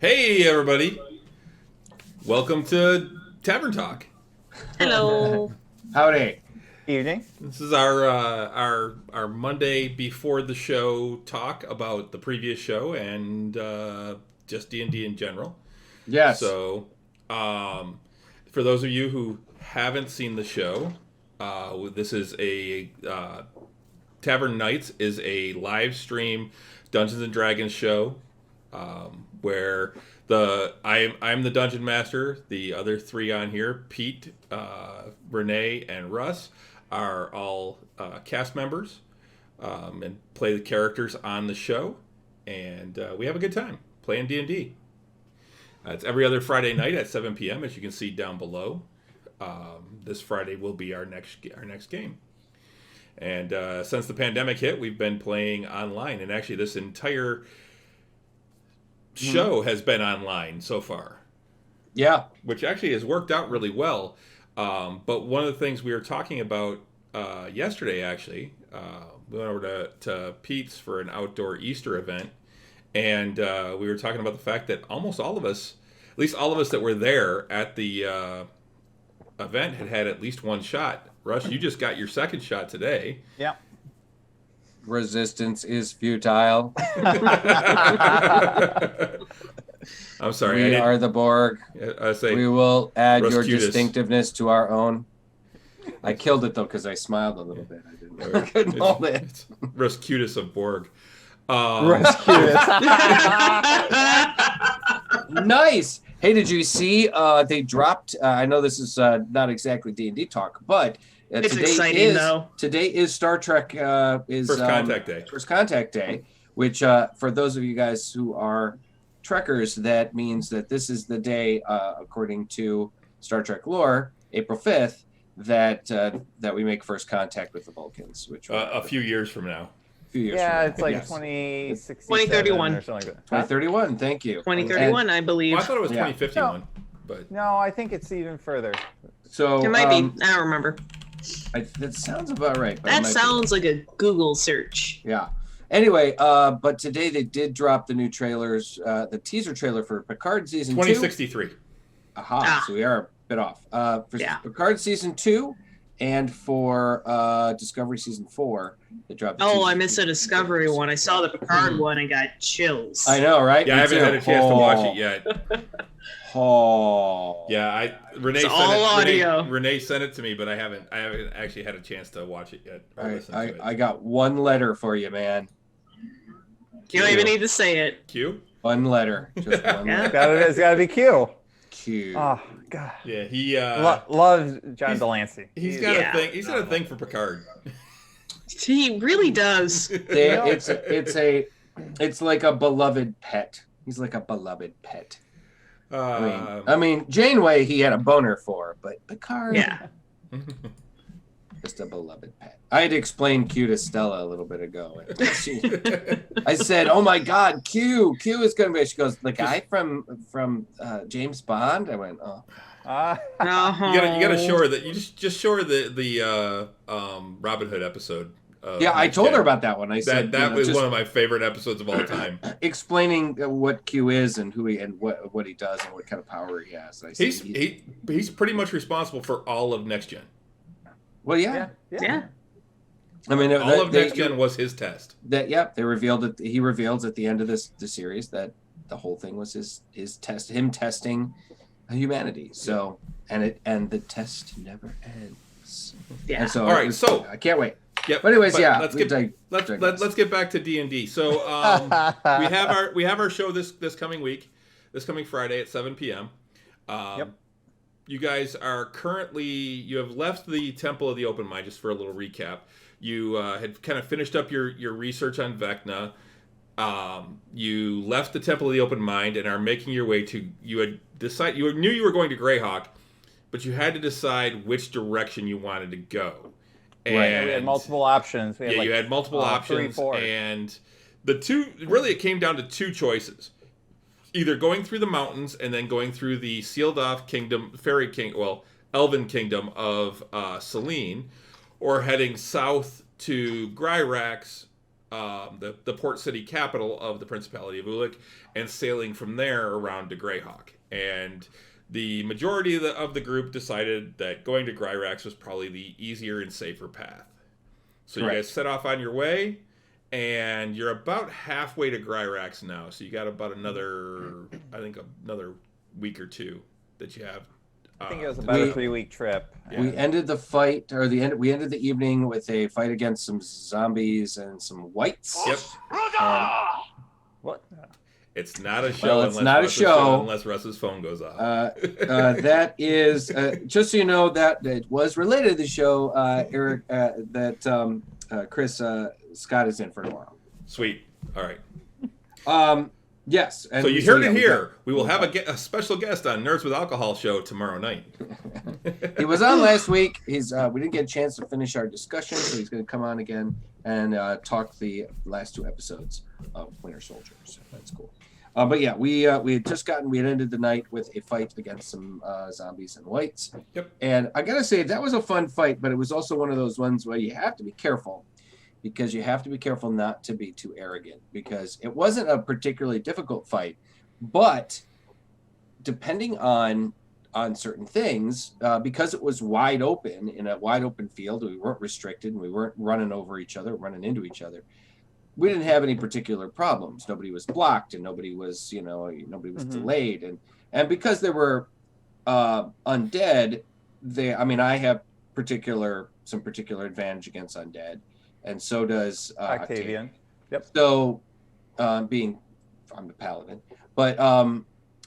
Hey everybody! Welcome to Tavern Talk. Hello. Howdy. Evening. This is our Monday before the show talk about the previous show and just D&D in general. Yes. So, for those of you who haven't seen the show, this is a Tavern Knights is a live stream Dungeons and Dragons show where I'm the dungeon master. The other three on here, Pete, Renee, and Russ, are all cast members and play the characters on the show, and we have a good time playing D&D. It's every other Friday night at 7 p.m. as you can see down below. This Friday will be our next game. And since the pandemic hit, we've been playing online, and actually this entire show has been online so far. Yeah. Which actually has worked out really well. But one of the things we were talking about yesterday, actually, we went over to Pete's for an outdoor Easter event, and we were talking about the fact that almost all of us, at least all of us that were there at the event, had at least one shot. Russ, you just got your second shot today. Yeah. Resistance is futile. I'm sorry. We are the Borg. I say We will add your Ruscutus. distinctiveness to our own. I killed it though because I smiled a little bit. I couldn't hold it. It's Ruscutus of Borg. Nice. Hey, did you see? They dropped. I know this is not exactly D&D talk, but It's today exciting, though. Today is Star Trek. Is First Contact Day. First Contact Day, which for those of you guys who are Trekkers, that means that this is the day, according to Star Trek lore, April 5th, that we make first contact with the Vulcans, which A few years from now. few years Yeah, from now. it's like Yes. 2067 2031. or something like that. 2031. Thank you. 2031, I believe. Well, I thought it was Yeah. 2051, but No, I think it's even further. So It might be. I don't remember. that sounds about right. but it That might be. sounds like a Google search. Yeah. Anyway, but today they did drop the new trailers, the teaser trailer for Picard season 2063. 2. Aha, Ah. so we are a bit off. For Yeah. Picard season 2 and for Discovery season 4, they dropped the Oh, teaser I missed the teaser Discovery trailers. one. I saw the Picard one and got chills. I know, right? Yeah, I Me haven't too. had a chance to watch it yet. Oh. Yeah, Renee It's sent all it. audio. Renee sent it to me, but I haven't actually had a chance to watch it yet. Or listen to it. I got one letter for you, man. You don't even need to say it. Q. One letter. Just one Yeah. letter. It's got to be Q. Q. Oh God, Yeah, he loves John he's- Delancey. he's got Yeah. a thing. He's got a thing for Picard. He really does. It's like a beloved pet. He's like a beloved pet. I mean, Janeway he had a boner for, but Picard, Yeah. just a beloved pet. I had to explain Q to Stella a little bit ago. I said, "Oh my God, Q is going to be." She goes, "The guy from James Bond." I went, "Oh, Uh-huh. You gotta show her that. You just show her the Robin Hood episode. yeah." I Next told Gen. her about that one. I said that was just one of my favorite episodes of all time. explaining what Q is and who he and what he does and what kind of power he has. I said, He's pretty much responsible for all of Next Gen. well, yeah. Yeah. I mean, All of Next Gen was his test. They revealed it. He reveals at the end of the series that the whole thing was his test, him testing humanity. So and the test never ends. Yeah. And so All right, so- I can't wait. Yep. But anyways, yeah. Let's we get let's get back to D&D. So we have our show this coming week, this coming Friday at 7 p.m. Yep. You guys are you have left the Temple of the Open Mind. Just for a little recap, you had kind of finished up your research on Vecna. You left the Temple of the Open Mind and are making your way to. You knew you were going to Greyhawk, but you had to decide which direction you wanted to go. And Right, we had multiple options. We had you had multiple 3, options, 4. and it came down to two choices: either going through the mountains and then going through the sealed-off elven kingdom of Selene, or heading south to Gryrax the port city capital of the Principality of Ulick, and sailing from there around to Greyhawk. And the majority of the group decided that going to Gryrax was probably the easier and safer path. So you guys set off on your way, and you're about halfway to Gryrax now. So you got about another week or two that you have. I think it was about a 3-week trip. Yeah. We ended the fight, we ended the evening with a fight against some zombies and some wights. Yep. What? It's not a show. Well, it's not a show unless Russ's phone goes off. That is just so you know that it was related to the show. Eric, Chris Scott is in for tomorrow. Sweet. All right. Yes. And so you heard it here. We will have a special guest on Nerds with Alcohol show tomorrow night. He was on last week. We didn't get a chance to finish our discussion, so he's going to come on again and talk the last 2 episodes of Winter Soldier. So that's cool. But yeah, we had ended the night with a fight against some zombies and wights. Yep. And I gotta say that was a fun fight, but it was also one of those ones where you have to be careful. Because you have to be careful not to be too arrogant, because it wasn't a particularly difficult fight, but depending on certain things, because it was wide open in a wide open field, we weren't restricted and we weren't running over each other, running into each other. We didn't have any particular problems. Nobody was blocked and nobody was delayed, and because there were undead, I have some particular advantage against undead. And so does Octavian. Yep. So, I'm the paladin, but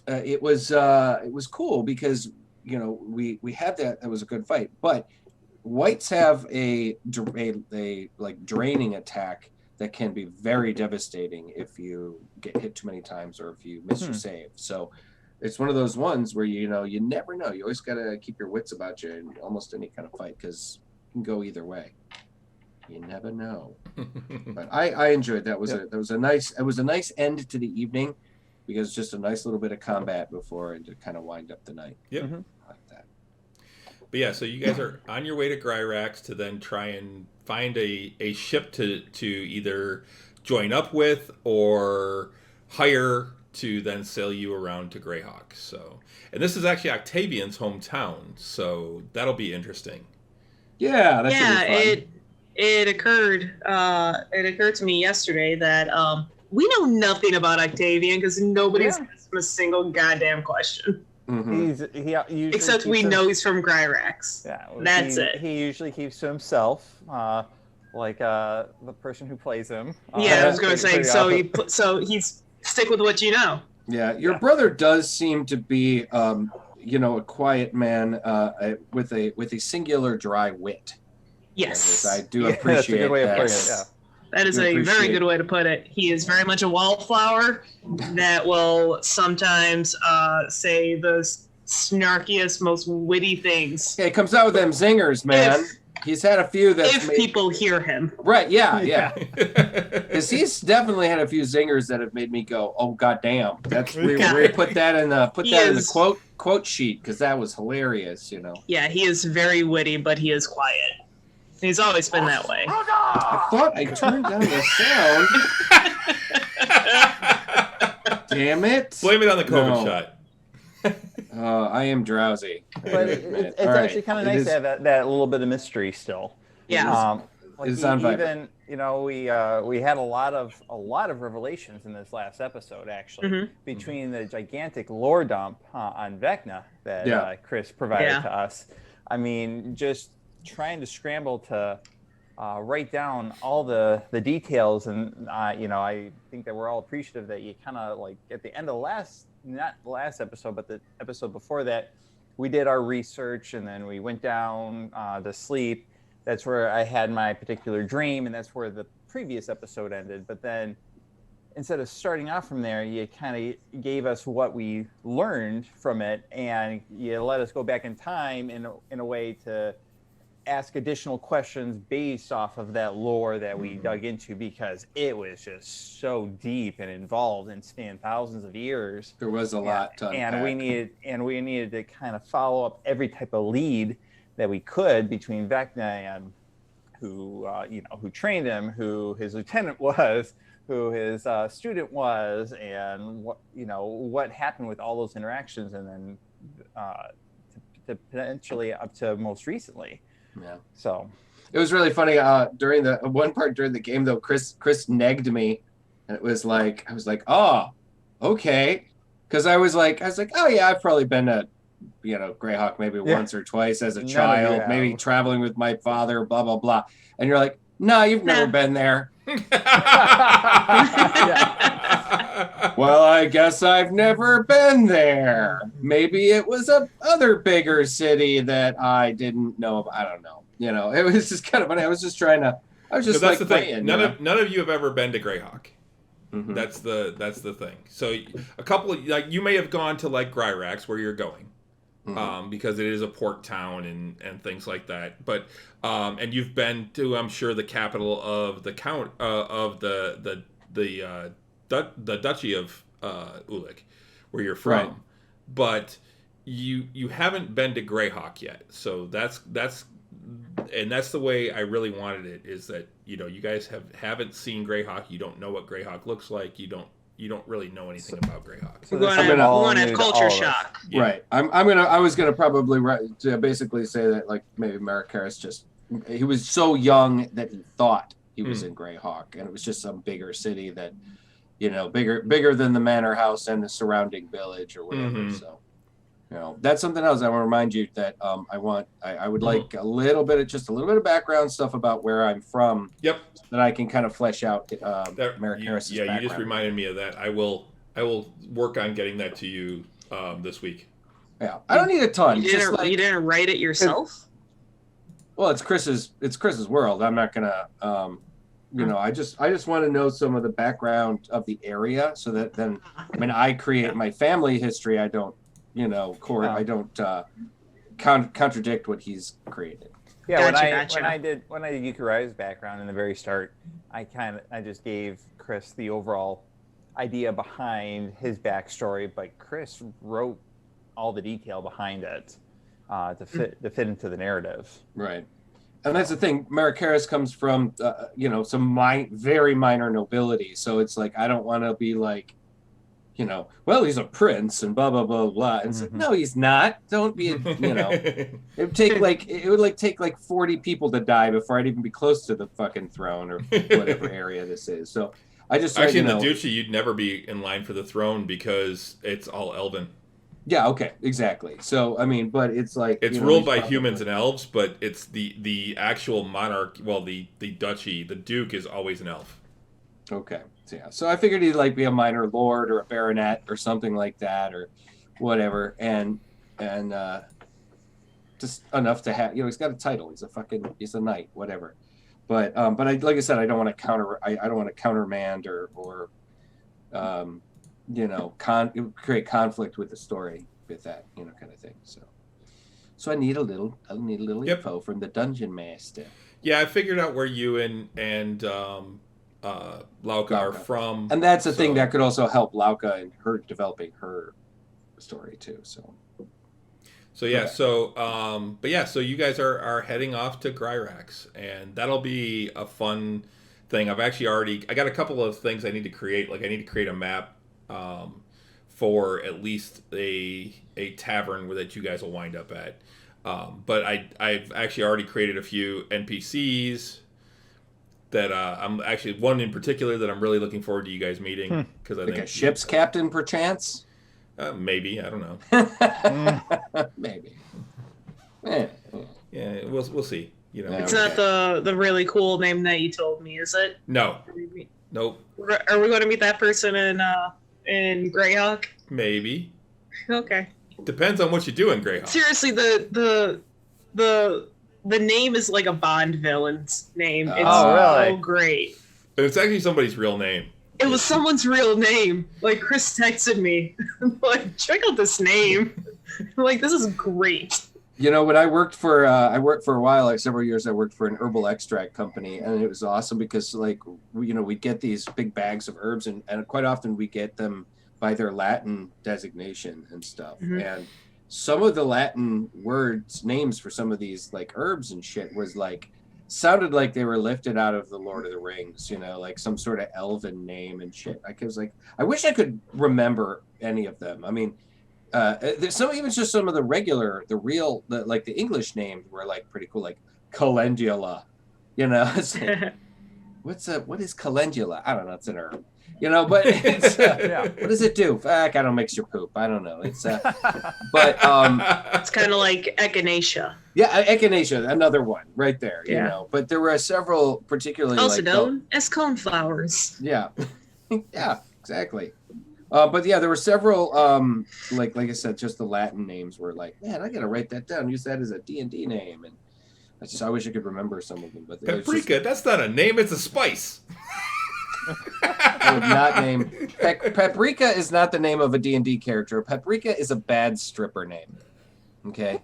it was cool because we had that. It was a good fight. But wights have a like draining attack that can be very devastating if you get hit too many times or if you miss your save. So it's one of those ones where you never know. You always got to keep your wits about you in almost any kind of fight because it can go either way. You never know. But I enjoyed that. It was a nice end to the evening because it's just a nice little bit of combat before and to kind of wind up the night. Yep. I like that. But yeah, so you guys are on your way to Gryrax to then try and find a ship to either join up with or hire to then sail you around to Greyhawk. So, and this is actually Octavian's hometown, so that'll be interesting. Yeah, that should be fun. It occurred to me yesterday that we know nothing about Octavian because nobody's asked him a single goddamn question. Mm-hmm. Except we know he's from Gryrax. Yeah, that's it. He usually keeps to himself, like the person who plays him. Yeah, I was going to say. So he's stick with what you know. Yeah, your brother does seem to be, a quiet man with a singular dry wit. Yes, I do appreciate that's a good way that. Of putting it, yeah. That is a very good way to put it. He is very much a wallflower that will sometimes say the snarkiest, most witty things. Yeah, he comes out with them zingers, man. He's had a few that people hear him. Right, yeah. Because he's definitely had a few zingers that have made me go, "Oh goddamn!" That's we put that in the quote sheet because that was hilarious, Yeah, he is very witty, but he is quiet. He's always been that way. I thought I turned down the sound. Damn it! Blame it on the COVID shot. I am drowsy. But it's actually kind of nice to have that little bit of mystery still. Yeah. It's on vibrant. We had a lot of revelations in this last episode actually between the gigantic lore dump on Vecna that Chris provided to us. I mean, just trying to scramble to write down all the details, and I think that we're all appreciative that you kind of like at the end of not the last episode, but the episode before that, we did our research and then we went down to sleep. That's where I had my particular dream, and that's where the previous episode ended. But then instead of starting off from there, you kind of gave us what we learned from it, and you let us go back in time in a way to ask additional questions based off of that lore that we dug into, because it was just so deep and involved and spanned thousands of years. There was a lot to unpack. And we needed to kind of follow up every type of lead that we could between Vecna who who trained him, who his lieutenant was, who his student was, and what happened with all those interactions, and then to potentially up to most recently. Yeah. So it was really funny during the one part during the game though. Chris negged me, and it was like I was like, oh, okay, because I was like, oh yeah, I've probably been to Greyhawk maybe once or twice as a child, maybe traveling with my father, blah blah blah, and you're like, no, you've never been there. Well, I guess I've never been there. Maybe it was a other bigger city that I didn't know about. I don't know. It was just kind of funny. I was just trying to. I was just that's like the playing. Thing. None of you have ever been to Greyhawk. Mm-hmm. That's the thing. So a couple of you may have gone to like Gryrax where you're going. Mm-hmm. Because it is a port town and things like that. But and you've been to, I'm sure, the capital of the count of the Duchy of Ulick, where you're from. Right. But you haven't been to Greyhawk yet. So that's the way I really wanted it, is that you guys haven't seen Greyhawk. You don't know what Greyhawk looks like. You don't really know anything about Greyhawk. We're going to have culture shock. Yeah. Right. I was gonna probably basically say that like maybe Marikaris he was so young that he thought he was in Greyhawk, and it was just some bigger city that bigger than the manor house and the surrounding village or whatever. Mm-hmm. So that's something else I want to remind you that I would like a little bit of background stuff about where I'm from. Yep. That I can kind of flesh out Marikaris' background. You just reminded me of that. I will work on getting that to you this week. Yeah, I don't need a ton. You didn't write it yourself? Well, it's Chris's world. I'm not gonna I just want to know some of the background of the area, so that then when I create my family history, I don't I don't contradict what he's created. Yeah, when I did Yukurai's background in the very start, I just gave Chris the overall idea behind his backstory, but Chris wrote all the detail behind it to fit into the narrative. Right. And that's the thing. Marikaris comes from some very minor nobility, so it's like I don't want to be like, well, he's a prince and blah blah blah blah. And it's like, no, he's not. Don't be, it would take like 40 people to die before I'd even be close to the fucking throne or whatever area this is. So I just actually in the duchy, you'd never be in line for the throne because it's all elven. Yeah. Okay. Exactly. So I mean, but it's like it's ruled by humans and elves, but it's the actual monarch. Well, the duchy, the duke is always an elf. Okay. Yeah, so I figured he'd like be a minor lord or a baronet or something like that or whatever, and just enough to have he's got a title. He's a knight, whatever. But like I said, I don't want to countermand or create conflict with the story with that kind of thing. So I need a little info from the dungeon master. Yeah, I figured out where you and Lauka are from, and that's a thing that could also help Lauka in her developing her story too. So you guys are heading off to Gryrax, and that'll be a fun thing. I got a couple of things I need to create. Like I need to create a map for at least a tavern that you guys will wind up at. But I've actually already created a few NPCs that I'm actually one in particular that I'm really looking forward to you guys meeting, because I think a ship's captain perchance. Maybe, I don't know. Maybe. Yeah, we'll see. It's not the really cool name that you told me, is it? No. Nope. Are we going to meet that person in Greyhawk? Maybe. Okay. Depends on what you do in Greyhawk. Seriously, the name is like a Bond villain's name. It's really? so great. It's actually somebody's real name. It was someone's real name. Like Chris texted me, like, check out this name. Like, this is great. When I worked for a while, like several years, I worked for an herbal extract company, and it was awesome because like we'd get these big bags of herbs, and quite often we get them by their Latin designation and stuff. Mm-hmm. And some of the Latin names for some of these like herbs and shit was like sounded like they were lifted out of the Lord of the Rings, like some sort of elven name and shit. I was like, I wish I could remember any of them. I mean, there's even just some of the the English names were like pretty cool, like calendula. It's like, what is calendula? I don't know. It's an herb. But it's, what does it do? I don't makes you poop. I don't know. It's but it's kind of like echinacea. Yeah, echinacea, another one right there. But there were several, particularly also known as coneflowers. Yeah, yeah, exactly. But yeah, there were several. Like I said, just the Latin names were like, man, I gotta write that down. Use that as a D&D name, and I wish I could remember some of them. But paprika, that's not a name; it's a spice. I would not name Paprika is not the name of a D&D character. Paprika is a bad stripper name. Okay.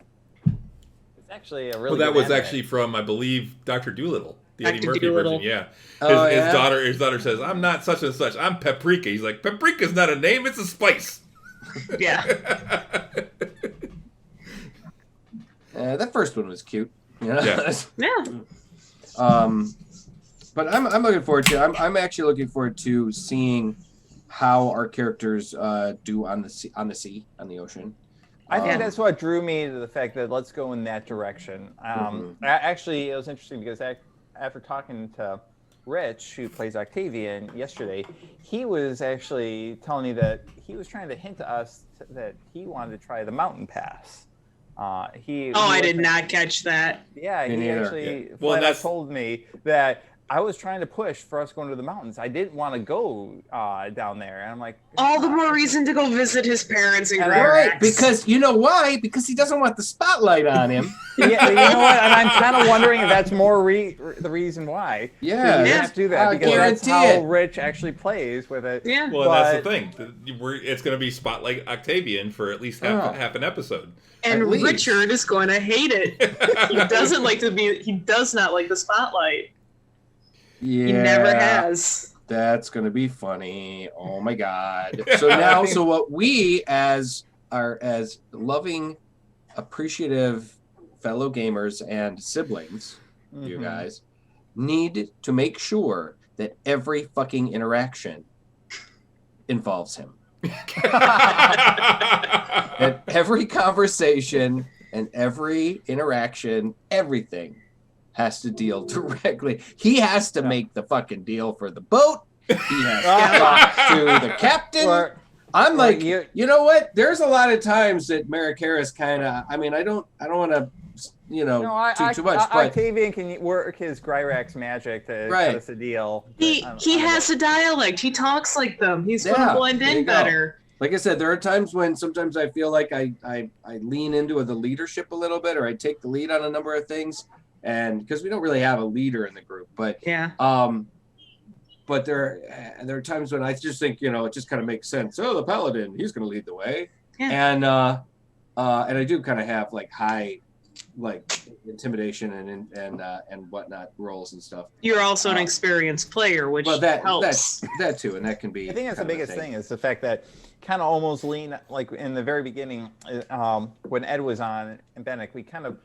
It's actually a really. Well, that was actually from, I believe, Dr. Doolittle, the Eddie Murphy Doolittle. version. Yeah. His daughter says, "I'm not such and such. I'm Paprika." He's like, "Paprika's not a name; it's a spice." Yeah. That first one was cute. Yeah. But I'm looking forward to. I'm actually looking forward to seeing how our characters do on the ocean. I think that's what drew me to the fact that let's go in that direction. Actually, it was interesting because after talking to Rich, who plays Octavian, yesterday, he was actually telling me that he was trying to hint to us that he wanted to try the mountain pass. I did not catch that. Yeah, he actually told me that I was trying to push for us going to the mountains. I didn't want to go down there. And I'm like... all the more reason to go visit his parents in Grand Right, because you know why? Because he doesn't want the spotlight on him. Yeah, you know what? And I'm kind of wondering if that's more the reason why. Yeah. You have to do that because that's how Rich actually plays with it. Yeah. Well, that's the thing. It's going to be Spotlight Octavian for at least half an episode. And Richard is going to hate it. He does not like the spotlight. Yeah, he never has. That's gonna be funny. Oh my god! So what we as loving, appreciative fellow gamers and siblings, you guys, need to make sure that every fucking interaction involves him. That every conversation and every interaction, everything has to deal directly. He has to make the fucking deal for the boat. He has to talk to the captain. I'm like, you know what? There's a lot of times that Merrick Harris kind of. I mean, I don't want to, do too much. But Octavian can work his Gryrax magic to cut us a deal. He has a dialect. He talks like them. He's going to blend in better. Like I said, there are times when sometimes I feel like I lean into the leadership a little bit, or I take the lead on a number of things. And because we don't really have a leader in the group, but but there are times when I just think it just kind of makes sense. Oh, the paladin, he's going to lead the way, and I do kind of have like high intimidation and whatnot roles and stuff. You're also an experienced player, which helps. That too, and that can be. I think that's the biggest thing is the fact that kind of almost lean like in the very beginning when Ed was on and Bennick, we kind of.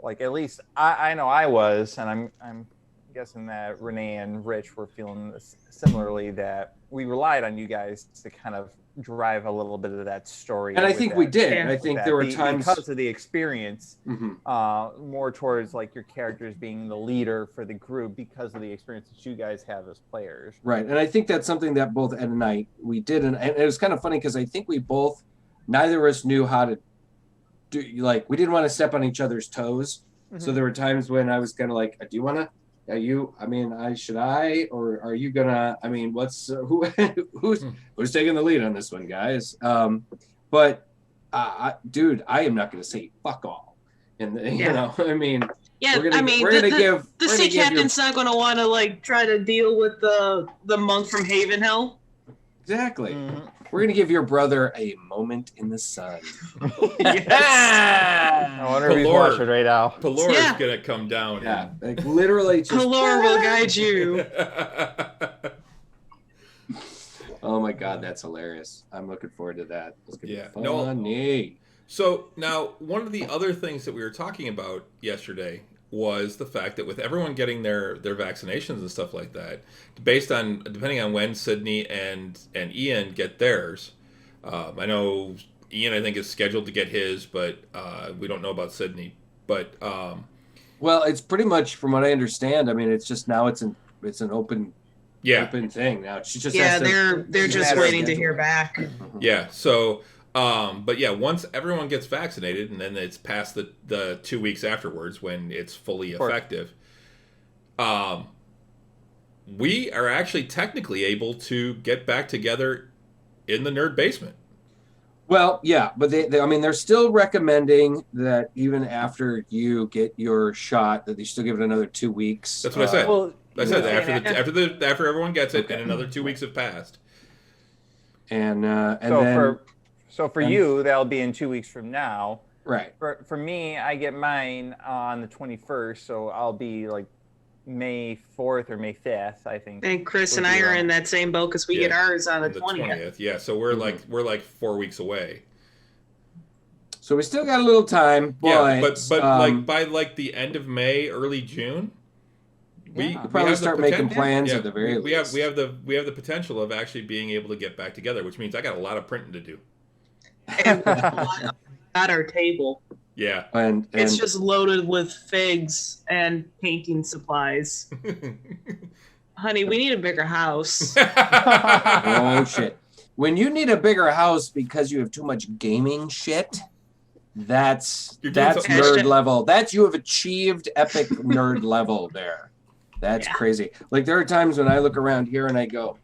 Like at least I know I was, and I'm guessing that Renee and Rich were feeling this similarly, that we relied on you guys to kind of drive a little bit of that story. And I think we did. I think there were times because of the experience, more towards like your characters being the leader for the group because of the experience that you guys have as players. Right, and I think that's something that both Ed and I we did, and it was kind of funny because I think neither of us knew how to. We didn't want to step on each other's toes. So there were times when I was kind of like, do you want to, should I, or are you gonna, who's taking the lead on this one, guys? But dude, I am not going to say fuck all. And we're going to give the sea captain's not going to want to try to deal with the monk from Havenhill. Exactly. We're going to give your brother a moment in the sun. I wonder if he's watching right now. Pelor is going to come down. Yeah, literally just... Pelor will guide you. Oh my God, that's hilarious. I'm looking forward to that. It's going to be funny. So now, one of the other things that we were talking about yesterday was the fact that with everyone getting their vaccinations and stuff like that, depending on when Sydney and Ian get theirs, I know Ian I think is scheduled to get his, but we don't know about Sydney. But well, it's pretty much from what I understand. I mean, it's just now it's an open thing now. She just has to, they're just waiting to hear back. Yeah. So. But yeah, once everyone gets vaccinated, and then it's past the 2 weeks afterwards when it's fully effective, we are actually technically able to get back together in the nerd basement. Well, yeah, but I mean, they're still recommending that even after you get your shot, that they still give it another 2 weeks. That's what I said. Well, I said after everyone gets it, and another 2 weeks have passed. So for you, that'll be in 2 weeks from now. Right. For me, I get mine on the 21st, so I'll be like May 4th or May 5th, I think. And Chris and I are in that same boat because we get ours on the 20th. Yeah, so we're like 4 weeks away. So we still got a little time. But like by like the end of May, early June, we probably start making plans at the very least. We have the potential of actually being able to get back together, which means I got a lot of printing to do. And at our table. Yeah. And it's just loaded with figs and painting supplies. Honey, we need a bigger house. Oh shit. When you need a bigger house because you have too much gaming shit, that's nerd level. You have achieved epic nerd level there. That's crazy. Like there are times when I look around here and I go,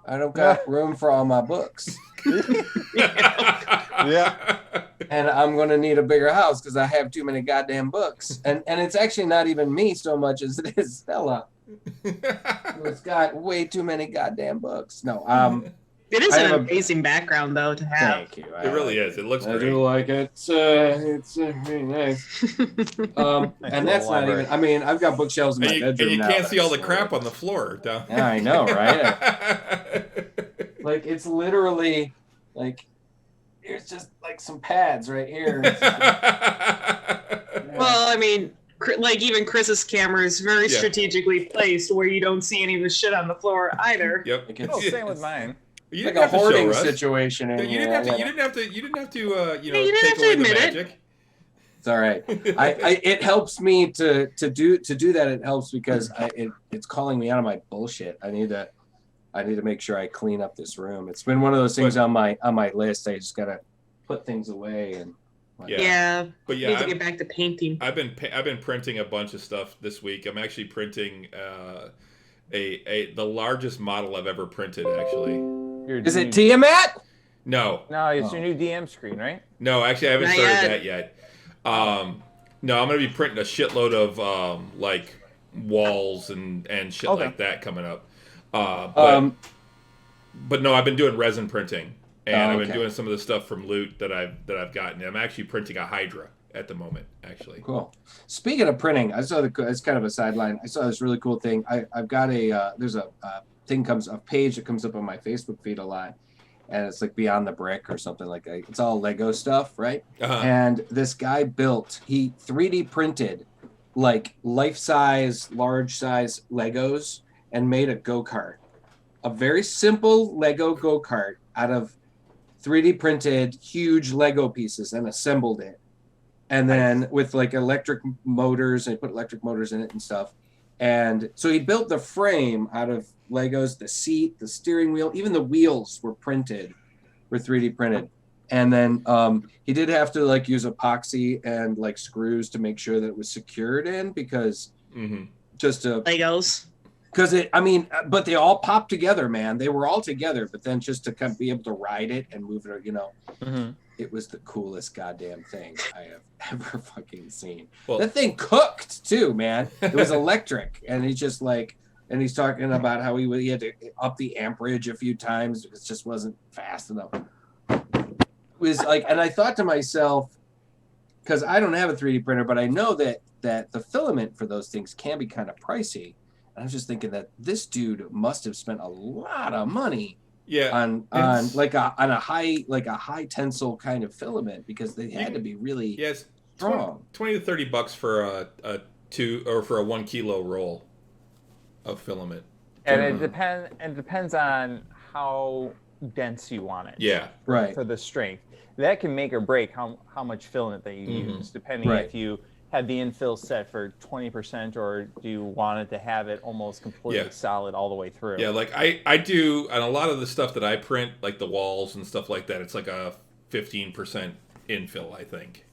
I don't got room for all my books. Yeah. And I'm going to need a bigger house because I have too many goddamn books. And it's actually not even me so much as it is Stella. Who's got way too many goddamn books. No. It is an amazing background, though, to have. Thank you. It really is. It looks great. I do like it. It's very nice. And that's not even... I mean, I've got bookshelves in my bedroom and you now. Can't see all the crap on the floor down there. Yeah, I know, right? Like, it's literally, like... Here's just, like, some pads right here. Well, I mean... Like, even Chris's camera is very strategically placed where you don't see any of the shit on the floor either. Yep. Same with mine. You like a hoarding situation. You didn't have to take away the magic. It's all right. It helps me to do that. It helps because it's calling me out of my bullshit. I need to make sure I clean up this room. It's been one of those things on my list. I just gotta put things away and. But need to get back to painting. I've been printing a bunch of stuff this week. I'm actually printing the largest model I've ever printed. Actually, is it Tiamat? No, it's your new DM screen, right? No, actually, I haven't started that yet. No, I'm gonna be printing a shitload of like walls and shit like that coming up. But no, I've been doing resin printing. And I've been doing some of the stuff from loot that I've gotten. I'm actually printing a Hydra at the moment, actually. Cool. Speaking of printing, I saw it's kind of a sideline. I saw this really cool thing. I've got there's a page that comes up on my Facebook feed a lot, and it's like Beyond the Brick or something like that. It's all Lego stuff, right? And this guy he 3D printed like life-size, large-size Legos and made a go-kart, a very simple Lego go-kart out of 3D printed huge Lego pieces and assembled it. And then with like electric motors, and he put electric motors in it and stuff. And so he built the frame out of Legos, the seat, the steering wheel, even the wheels were 3D printed. And then he did have to like use epoxy and like screws to make sure that it was secured in because just to Legos. Because but they all popped together, man. They were all together, but then just to kind of be able to ride it and move it, it was the coolest goddamn thing I have ever fucking seen. Well, that thing cooked too, man. It was electric, and he's just like, and he's talking about how he had to up the amperage a few times because it just wasn't fast enough. It was like, and I thought to myself, because I don't have a 3D printer, but I know that the filament for those things can be kind of pricey. I was just thinking that this dude must have spent a lot of money on a high tensile kind of filament because they had to be really strong. 20 to $30 for a 1 kilo roll of filament. And it depends on how dense you want it. Yeah. For the strength. That can make or break how much filament that you use, depending if you have the infill set for 20% or do you want it to have it almost completely solid all the way through. Yeah, like I do on a lot of the stuff that I print, like the walls and stuff like that, it's like a 15% infill, I think.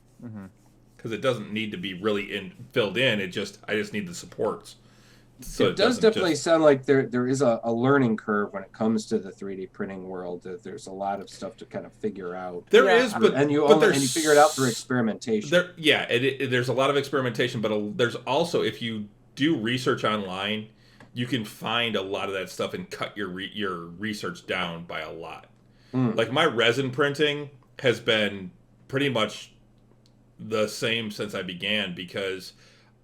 Because it doesn't need to be really filled in. I just need the supports. So it does definitely sound like there is a learning curve when it comes to the 3D printing world. That there's a lot of stuff to kind of figure out. There is, but you figure it out through experimentation. There's a lot of experimentation, but there's also, if you do research online, you can find a lot of that stuff and cut your research down by a lot. Like my resin printing has been pretty much the same since I began, because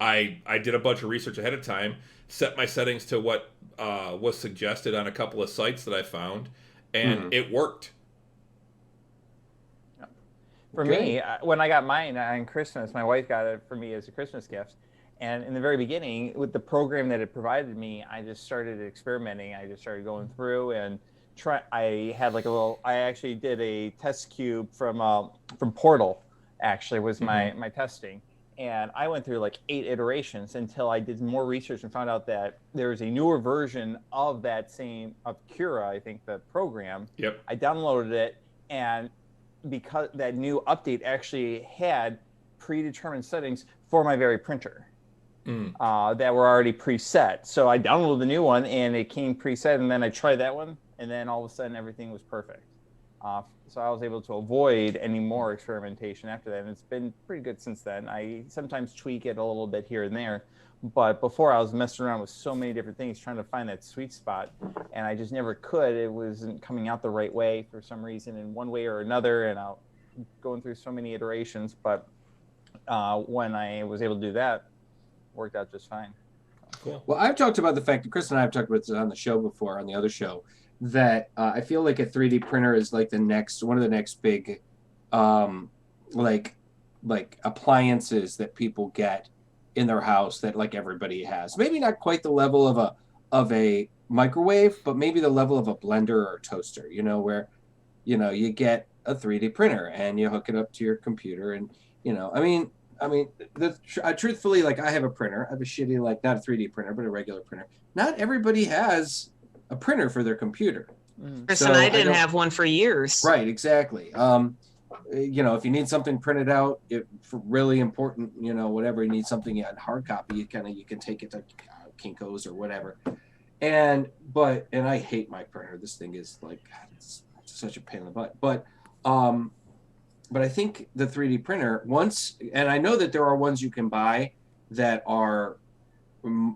I did a bunch of research ahead of time, set my settings to what was suggested on a couple of sites that I found, and it worked. For me, when I got mine on Christmas, my wife got it for me as a Christmas gift. And in the very beginning, with the program that it provided me, I just started experimenting. I just started going through and I actually did a test cube from Portal, actually, was my testing. And I went through like 8 iterations until I did more research and found out that there was a newer version of of Cura, I think, the program. Yep. I downloaded it, and because that new update actually had predetermined settings for my very printer that were already preset. So I downloaded the new one, and it came preset, and then I tried that one, and then all of a sudden everything was perfect. So I was able to avoid any more experimentation after that, and it's been pretty good since then. I sometimes tweak it a little bit here and there, but before I was messing around with so many different things trying to find that sweet spot, and I just never could. It wasn't coming out the right way for some reason in one way or another, and I'm going through so many iterations, but when I was able to do that, it worked out just fine. Cool. Well, I've talked about the fact that Chris and I have talked about this on the show before, on the other show, that I feel like a 3D printer is like one of the next big like appliances that people get in their house that like everybody has. Maybe not quite the level of a microwave, but maybe the level of a blender or a toaster, where you get a 3D printer and you hook it up to your computer, and truthfully, like I have a printer. I have a shitty, like not a 3D printer, but a regular printer. Not everybody has a printer for their computer. Chris and I didn't have one for years. Right, exactly. If you need something printed out, for really important, whatever, you need something in hard copy, you can take it to Kinko's or whatever. And I hate my printer. This thing is like, it's such a pain in the butt. But I think the 3D printer and I know that there are ones you can buy that are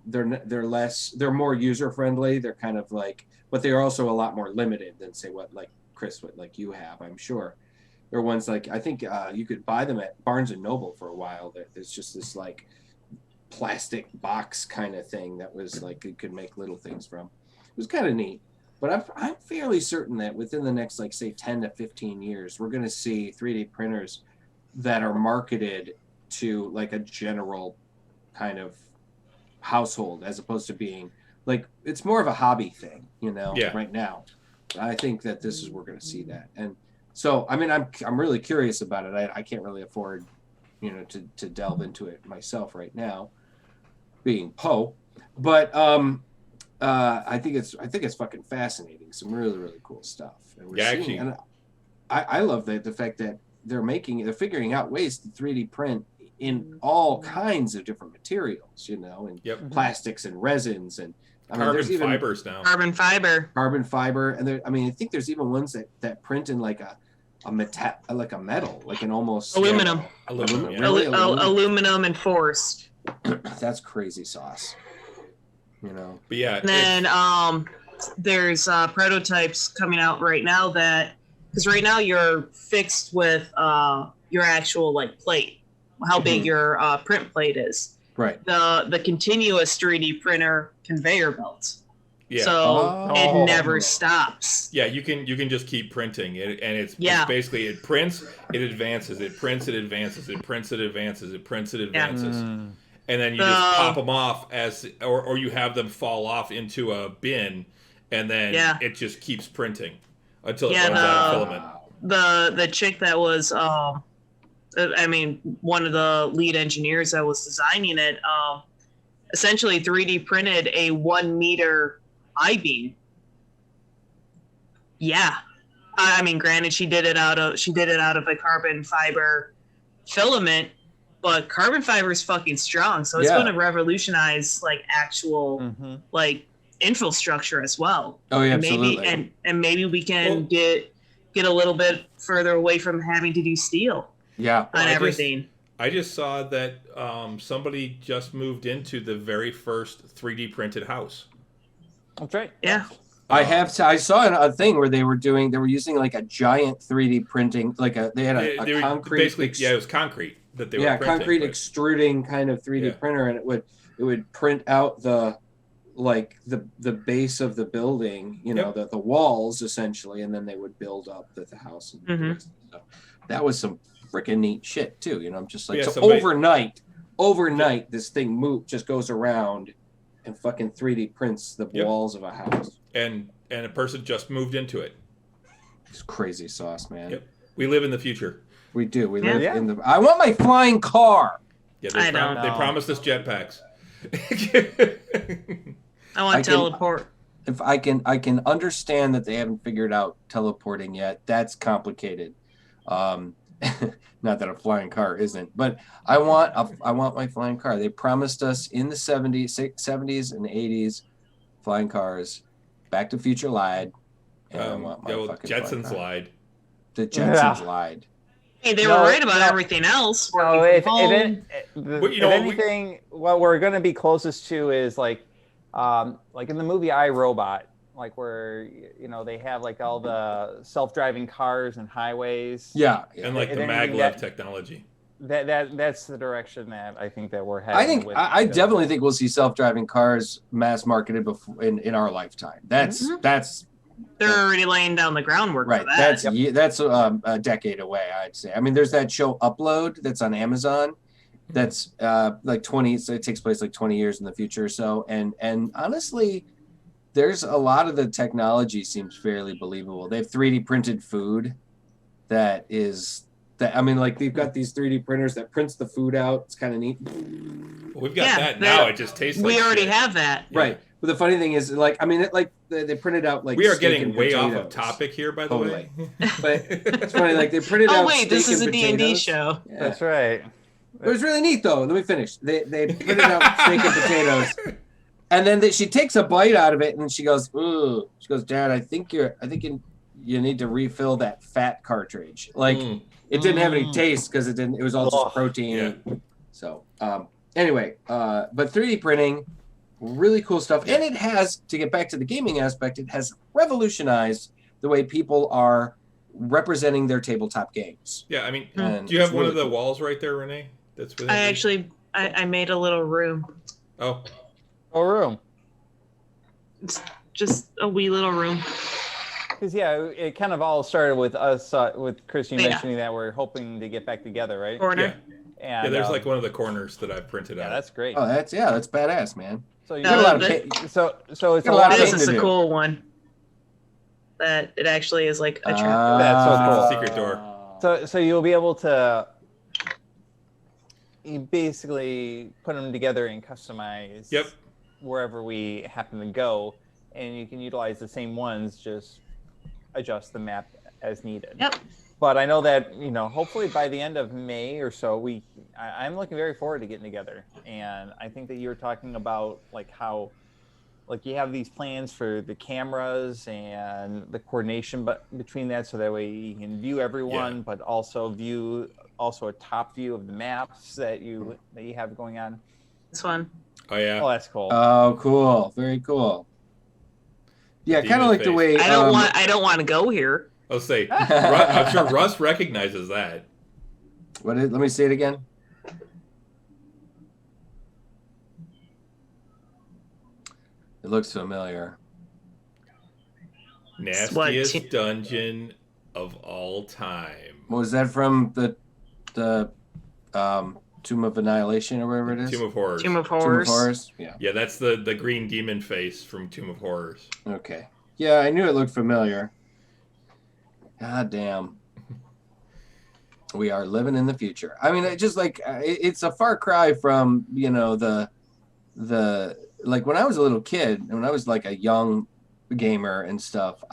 they're more user friendly. They're kind of like, but they're also a lot more limited than say what like Chris would like you have, I'm sure. There are ones like, I think you could buy them at Barnes and Noble for a while. There's just this like plastic box kind of thing that was like you could make little things from. It was kind of neat. But I'm fairly certain that within the next, like, say, 10 to 15 years, we're going to see 3D printers that are marketed to, like, a general kind of household, as opposed to being, like, it's more of a hobby thing, right now. I think that we're going to see that. And so, I mean, I'm really curious about it. I can't really afford, to delve into it myself right now, being Poe. But, I think it's fucking fascinating. Some really, really cool stuff. And we're seeing, and I love the fact that they're figuring out ways to 3D print in all kinds of different materials, and plastics and resins and carbon fibers now. Carbon fiber, and I think there's even ones that print in like a metal, like an almost aluminum. Really? Aluminum and forced. That's crazy sauce. But yeah, and then there's prototypes coming out right now because right now you're fixed with your actual like plate, how big your print plate is. Right. The continuous 3D printer conveyor belts. Yeah. So it never stops. Yeah, you can just keep printing it, and it's basically it prints, it advances, it prints, it advances, it prints, it advances, it prints, it advances, and then you just pop them off or you have them fall off into a bin, and then it just keeps printing until it runs out of filament. The chick that was one of the lead engineers that was designing it, essentially 3D printed a 1 meter I-beam. Yeah. I mean, granted, she did it out of a carbon fiber filament, but carbon fiber is fucking strong, so it's going to revolutionize like actual like infrastructure as well. Oh yeah, absolutely. Maybe and maybe we can get a little bit further away from having to do steel. Yeah. On everything. I just saw that somebody just moved into the very first 3D printed house. That's right. Yeah. I saw a thing where they were using like a giant 3D printing, they had a concrete. Basically, it was concrete that they were printing. Yeah, concrete extruding kind of 3D printer, and it would print out the base of the building, the walls essentially, and then they would build up the house. And so that was some freaking neat shit too. I'm just like, overnight, this thing just goes around and fucking 3D prints the walls of a house. And a person just moved into it. It's crazy sauce, man. Yep. We live in the future. We do. We live in the. I want my flying car. Yeah, they promised us jetpacks. I want to teleport. If I can understand that they haven't figured out teleporting yet. That's complicated. Not that a flying car isn't, but I want my flying car. They promised us in the 70s and 80s flying cars. Back to Future lied. And I want my fucking Jetsons lied. The Jetsons lied. Hey, they were right about everything else. If anything, what we're going to be closest to is like in the movie I, Robot, like where they have like all the self-driving cars and highways. Yeah. And like the maglev technology. That's the direction that I think that we're heading. I definitely think we'll see self-driving cars mass marketed in our lifetime. That's they're already laying down the groundwork right. for that. That's a decade away, I'd say. I mean, there's that show Upload that's on Amazon. That's like 20. So it takes place like 20 years in the future or so. And honestly, there's a lot of the technology seems fairly believable. They have 3D printed food that they've got these 3D printers that prints the food out. It's kind of neat. Well, we've got that now. It just tastes like we already have that. Right. But the funny thing is, they printed out like we are getting way off of topic here, by the way. But it's funny, like they printed out. Oh wait, this is a D&D show. Yeah. That's right. It was really neat though. Let me finish. They printed out steak and potatoes, and then she takes a bite out of it, and then she goes, "Ooh." She goes, "Dad, I think you need to refill that fat cartridge." Like it didn't have any taste because it was all just protein. Yeah. So anyway, but 3D printing, really cool stuff, and it has, to get back to the gaming aspect, it has revolutionized the way people are representing their tabletop games. Yeah, I mean, do you have one of the walls right there, Renee? That's I made a little room. Oh. A room. It's just a wee little room. Because it kind of all started with us, with Chris, you mentioning that we're hoping to get back together, right? Corner. Yeah. And, there's like one of the corners that I've printed out. Yeah, that's great. Oh, that's badass, man. So you got a lot of so it's a lot of this is a cool one. That it actually is like a trap. That's so cool. It's a secret door. So you'll be able to basically put them together and customize wherever we happen to go, and you can utilize the same ones, just adjust the map as needed. Yep. But I know that, hopefully by the end of May or so, I'm looking very forward to getting together. And I think that you were talking about like how you have these plans for the cameras and the coordination between that, so that way you can view everyone, but also a top view of the maps that you have going on. This one. Oh yeah. Oh, that's cool. Oh, cool. Very cool. Yeah, kind of like the way I don't want to go here. I'll say, I'm sure Russ recognizes that. Let me say it again. It looks familiar. Nastiest dungeon of all time. Was that from the Tomb of Annihilation or whatever it is? Tomb of Horrors. Tomb of Horrors. Yeah, that's the green demon face from Tomb of Horrors. Okay. Yeah, I knew it looked familiar. God damn. We are living in the future. I mean, it just like it's a far cry from, you know, the like when I was a little kid, when I was like a young gamer and stuff,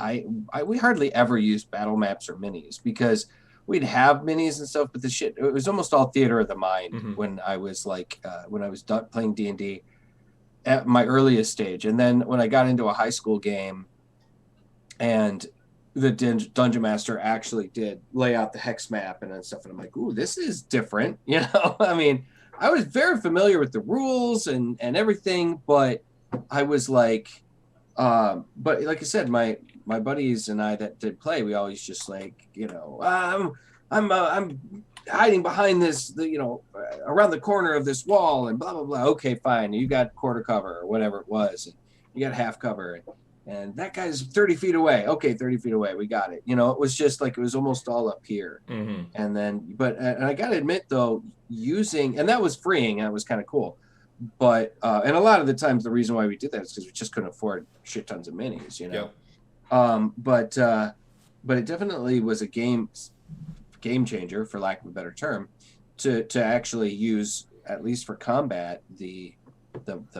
we hardly ever used battle maps or minis because we'd have minis and stuff, but the shit, it was almost all theater of the mind when I was like when I was playing D&D at my earliest stage. And then when I got into a high school game and the dungeon master actually did lay out the hex map and stuff, and I'm like, ooh, this is different. You know, I mean, I was very familiar with the rules and everything, but I was like, but like I said, my buddies and I that did play, we always just like, you know, I'm hiding behind this, you know, around the corner of this wall and blah blah blah. Okay, fine, you got quarter cover or whatever it was, and you got half cover, and that guy's 30 feet away. Okay, 30 feet away, we got it. You know, it was just like it was almost all up here, and then, but and I gotta admit though, using, and that was freeing, that was kind of cool. But and a lot of the times the reason why we did that is because we just couldn't afford shit tons of minis, you know. Yep. But it definitely was a game changer, for lack of a better term, to actually use, at least for combat, the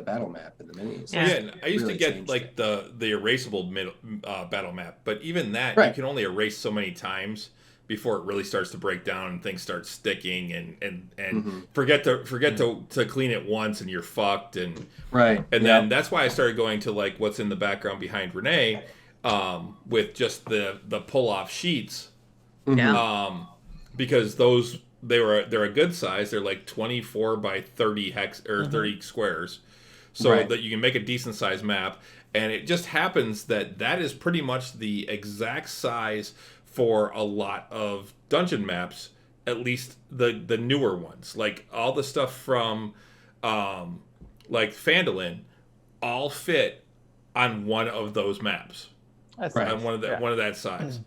battle map and the minis. Yeah, and I used to get like the erasable battle map, but even that you can only erase so many times before it really starts to break down and things start sticking and forget to clean it once and you're fucked and then that's why I started going to like what's in the background behind Renee with just the pull off sheets because those they're a good size. They're like 24 by 30 hex or 30 squares, so that you can make a decent sized map. And it just happens that is pretty much the exact size for a lot of dungeon maps, at least the newer ones. Like all the stuff from like Phandalin all fit on one of those maps. That's on one of that size.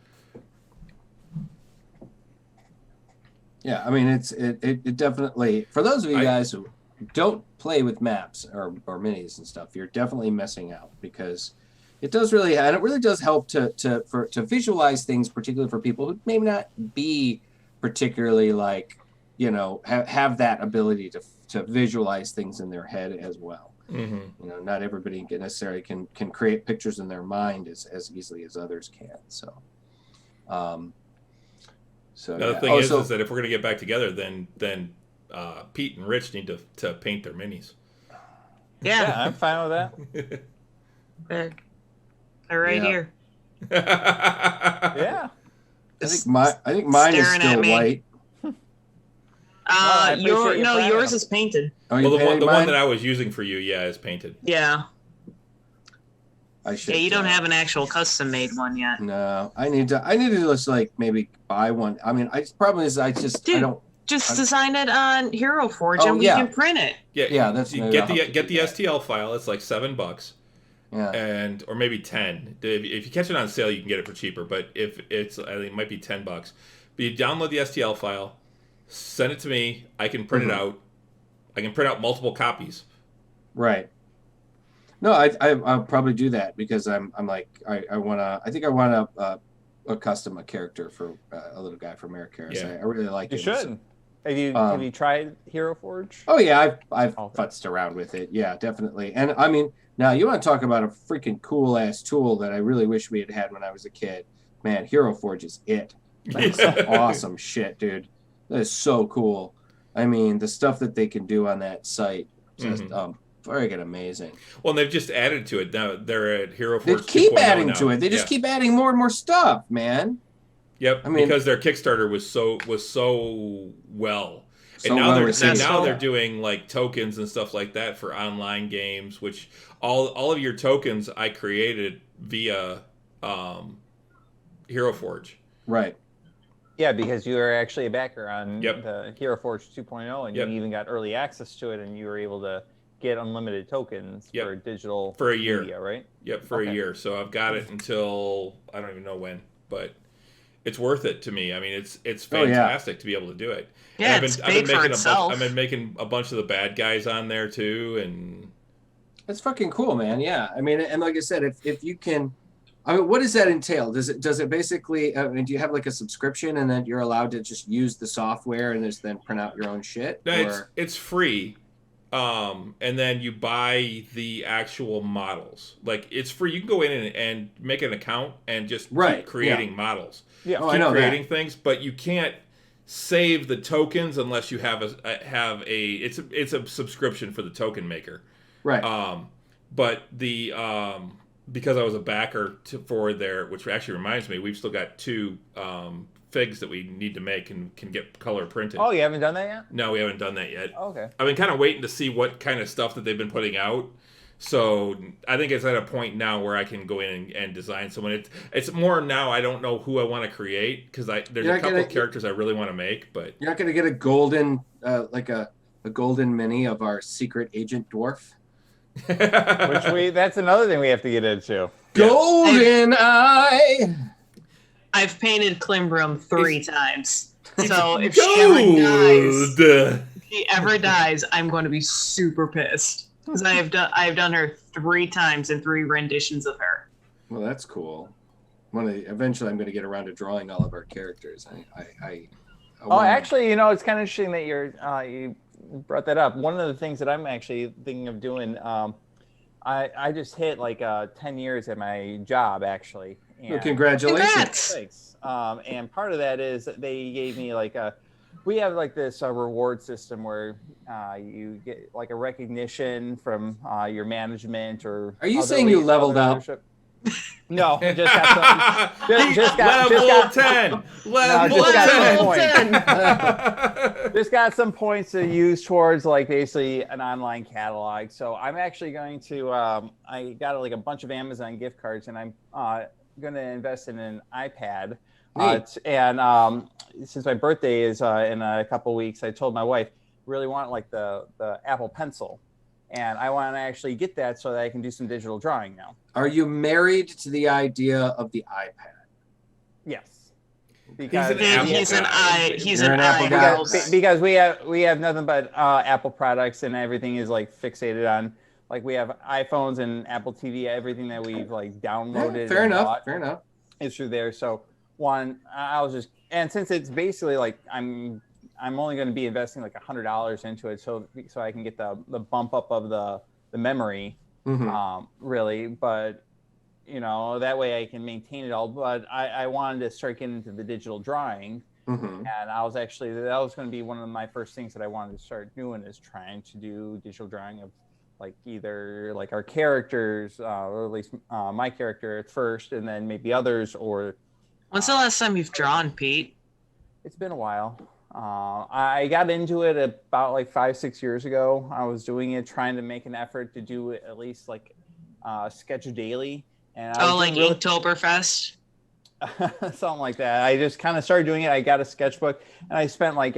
Yeah, I mean it definitely, for those of you guys who don't play with maps or minis and stuff, you're definitely missing out, because it does really, and it really does help to visualize things, particularly for people who may not be particularly like, you know, have that ability to visualize things in their head as well. You know, not everybody necessarily can create pictures in their mind as easily as others can. So, the thing is that if we're gonna get back together, then Pete and Rich need to paint their minis. Yeah, I'm fine with that. They're right here. Yeah. I think mine is still white. Yours is painted. Oh, well, the one that I was using for you, is painted. Yeah. I should. Yeah, you don't have an actual custom made one yet. No, I need to just like maybe buy one. I mean, problem is I don't. Just design it on Hero Forge and we can print it. Yeah, that's get the STL file. It's like $7. Yeah. Or maybe 10. If you catch it on sale, you can get it for cheaper. But if it's, I think it might be $10. But you download the STL file, send it to me. I can print it out. I can print out multiple copies. Right. No, I'll probably do that, because I'm like I want a custom character for a little guy from America. Yeah. I really like it. You should. So. Have you tried Hero Forge? Oh yeah, I've futzed around with it. Yeah, definitely. And I mean, now you want to talk about a freaking cool ass tool that I really wish we had when I was a kid. Man, Hero Forge is it. That's some awesome shit, dude. That is so cool. I mean, the stuff that they can do on that site, just friggin' amazing. Well, and they've just added to it now. They're at Hero Forge. They keep adding to it. They just keep adding more and more stuff, man. Yep, I mean, because their Kickstarter was so well, and now they're doing like tokens and stuff like that for online games, which all of your tokens I created via Hero Forge. Right. Yeah, because you are actually a backer on Yep. the Hero Forge 2.0, and Yep. you even got early access to it, and you were able to get unlimited tokens for digital for a year, media, right? Yep, for a year. So I've got it until I don't even know when, but it's worth it to me. I mean, it's fantastic to be able to do it. Yeah, and it's paid for itself. I've been making a bunch of the bad guys on there too, and it's fucking cool, man. Yeah, I mean, and like I said, if you can, I mean, what does that entail? Does it basically? I mean, do you have like a subscription and then you're allowed to just use the software and just then print out your own shit? No, it's free. And then you buy the actual models. Like it's free. You can go in and make an account and just keep creating models. Yeah, keep creating things, but you can't save the tokens unless you have it's a subscription for the token maker. Right. But the because I was a backer for their, which actually reminds me, we've still got 2 figs that we need to make and can get color printed. Oh, you haven't done that yet? No, we haven't done that yet. Okay. I've been kind of waiting to see what kind of stuff that they've been putting out. So I think it's at a point now where I can go in and design someone. It's more now I don't know who I want to create because there's a couple of characters I really want to make, but you're not going to get a golden like a golden mini of our secret agent dwarf. That's another thing we have to get into. Golden eye. I've painted Climbrum 3 times. So if she ever dies, I'm going to be super pissed. Because I have done her 3 times in 3 renditions of her. Well, that's cool. Eventually I'm going to get around to drawing all of our characters. Actually, it's kind of interesting that you brought that up. One of the things that I'm actually thinking of doing, I just hit like 10 years at my job, actually. Well, congratulations. Congrats. Thanks. And part of that is they gave me we have like this reward system where you get like a recognition from your management or. Are you saying you leveled up? No, just got some. Level 10. Level 10. Just got some points to use towards like basically an online catalog. So I'm actually going to. I got like a bunch of Amazon gift cards, and I'm going to invest in an iPad. And since my birthday is in a couple weeks, I told my wife really want like the Apple Pencil. And I want to actually get that so that I can do some digital drawing now. Are you married to the idea of the iPad? Yes. Because he's an Apple guy. Because we have nothing but Apple products, and everything is like fixated on, like we have iPhones and Apple TV. Everything that we've like downloaded. Fair enough. Is through there. So I was just, and since it's basically like I'm only going to be investing like $100 into it, so I can get the bump up of the memory, really. But that way I can maintain it all. But I wanted to start getting into the digital drawing, and that was going to be one of my first things that I wanted to start doing, is trying to do digital drawing of like either like our characters, or at least my character at first, and then maybe others. Or when's the last time you've drawn, Pete? It's been a while. I got into it about like 5-6 years ago. I was doing it, trying to make an effort to do it at least like sketch daily. And like Inktoberfest? Something like that. I just kind of started doing it. I got a sketchbook, and I spent like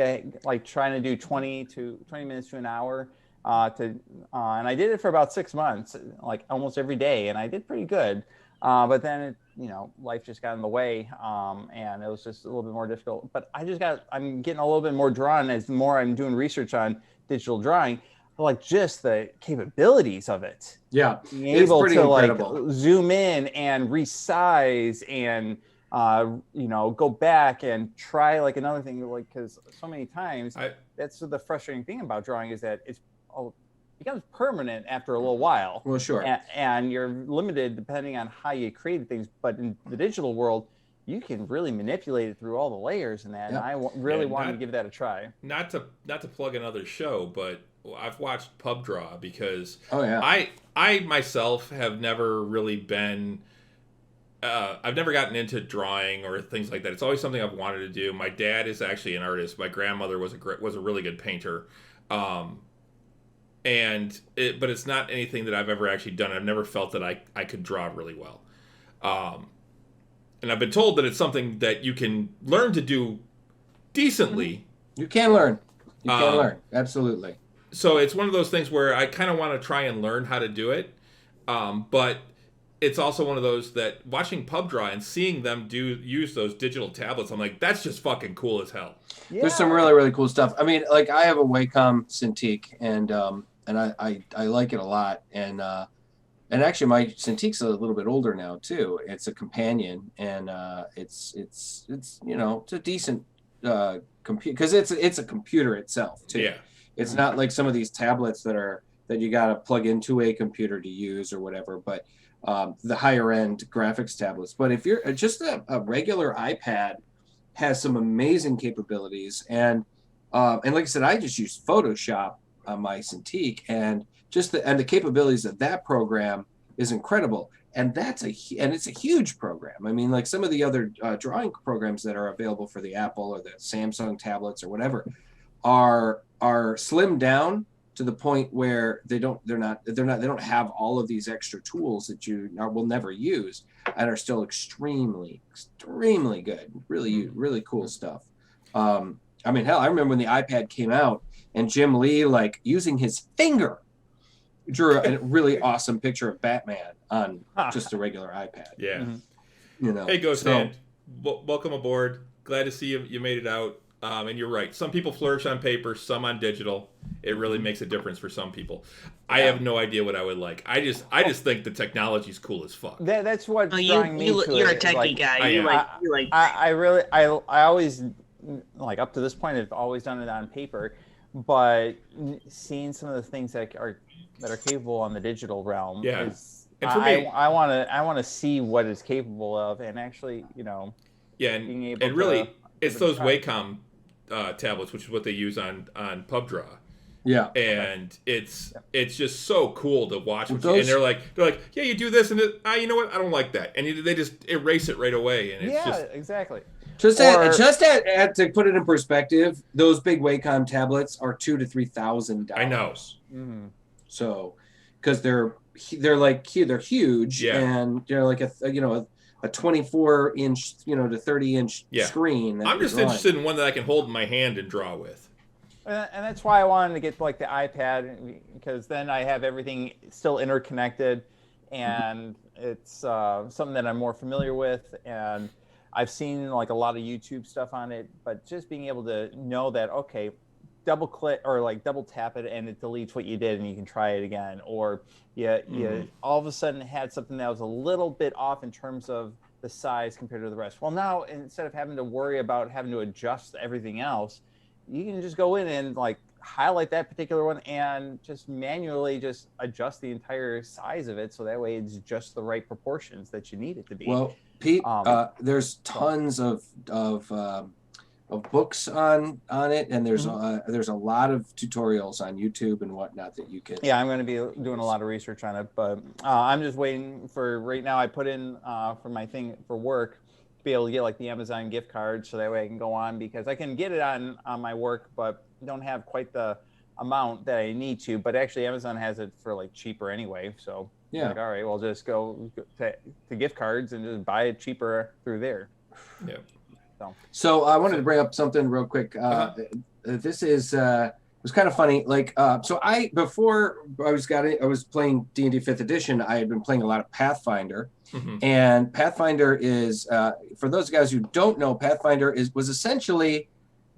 trying to do 20 minutes to an hour and I did it for about 6 months, like almost every day, and I did pretty good. But then life just got in the way, and it was just a little bit more difficult. But I'm getting a little bit more drawn as more I'm doing research on digital drawing, like just the capabilities of it. Yeah, being able to incredible. Like zoom in and resize and go back and try like another thing, like, because so many times that's the frustrating thing about drawing, is that it becomes permanent after a little while. Well, sure. And you're limited depending on how you create things. But in the digital world, you can really manipulate it through all the layers and that. Yep. And I really wanted to give that a try. Not to plug another show, but I've watched Pub Draw because I myself have never really been. I've never gotten into drawing or things like that. It's always something I've wanted to do. My dad is actually an artist. My grandmother was a really good painter. But it's not anything that I've ever actually done. I've never felt that I could draw really well. And I've been told that it's something that you can learn to do decently. You can learn. You can learn. Absolutely. So it's one of those things where I kind of want to try and learn how to do it, but it's also one of those that watching PubDraw and seeing them use those digital tablets, I'm like, that's just fucking cool as hell. Yeah. There's some really, really cool stuff. I mean, like I have a Wacom Cintiq, and I like it a lot, and actually my Cintiq's a little bit older now too. It's a companion, and it's it's a decent computer, because it's a computer itself too. Yeah. It's not like some of these tablets that you got to plug into a computer to use or whatever, but the higher end graphics tablets. But if you're just a regular iPad has some amazing capabilities, and like I said, I just use Photoshop on my Cintiq, and the capabilities of that program is incredible. And it's a huge program. I mean, like some of the other drawing programs that are available for the Apple or the Samsung tablets or whatever are slimmed down to the point where they don't have all of these extra tools that you will never use, and are still extremely good. Really cool stuff. I mean, hell, I remember when the iPad came out and Jim Lee, like using his finger, drew a really awesome picture of Batman on just a regular iPad. Yeah. Mm-hmm. Hey, Ghost Hand, welcome aboard. Glad to see you made it out. And you're right. Some people flourish on paper, some on digital. It really makes a difference for some people. I have no idea what I would like. I just think the technology's cool as fuck. That's what's drawing me to it. You're a techie guy. I always, like, up to this point, I've always done it on paper, but seeing some of the things that are capable on the digital realm is, and for me, I want to see what it's capable of, and actually, being able and really, it's those Wacom tablets, which is what they use on PubDraw. Yeah, and it's just so cool to watch. And they're like, yeah, you do this, and you know what? I don't like that, and they just erase it right away. And it's exactly. Just to put it in perspective, those big Wacom tablets are $2,000 to $3,000. I know. Mm-hmm. So, because they're huge, and they're like a 24-inch, to 30-inch screen. I'm just interested in one that I can hold in my hand and draw with. And that's why I wanted to get like the iPad, because then I have everything still interconnected, and it's something that I'm more familiar with, and I've seen like a lot of YouTube stuff on it. But just being able to know that, okay, double click or like double tap it and it deletes what you did and you can try it again, or you all of a sudden had something that was a little bit off in terms of the size compared to the rest. Well, now instead of having to worry about having to adjust everything else, you can just go in and like highlight that particular one and just manually just adjust the entire size of it, so that way it's just the right proportions that you need it to be. Well, Pete, there's tons of books on it, and there's a lot of tutorials on YouTube and whatnot that you can. Yeah, I'm going to be doing a lot of research on it, but I'm just waiting for right now. I put in for my thing for work, to be able to get like the Amazon gift card, so that way I can go on, because I can get it on my work, but don't have quite the amount that I need to. But actually, Amazon has it for like cheaper anyway, so yeah. Like, all right, well, just go to gift cards and just buy it cheaper through there. Yeah. So I wanted to bring up something real quick. This is was kind of funny. Like, so before I was playing D&D 5th edition, I had been playing a lot of Pathfinder, and Pathfinder is for those guys who don't know, Pathfinder was essentially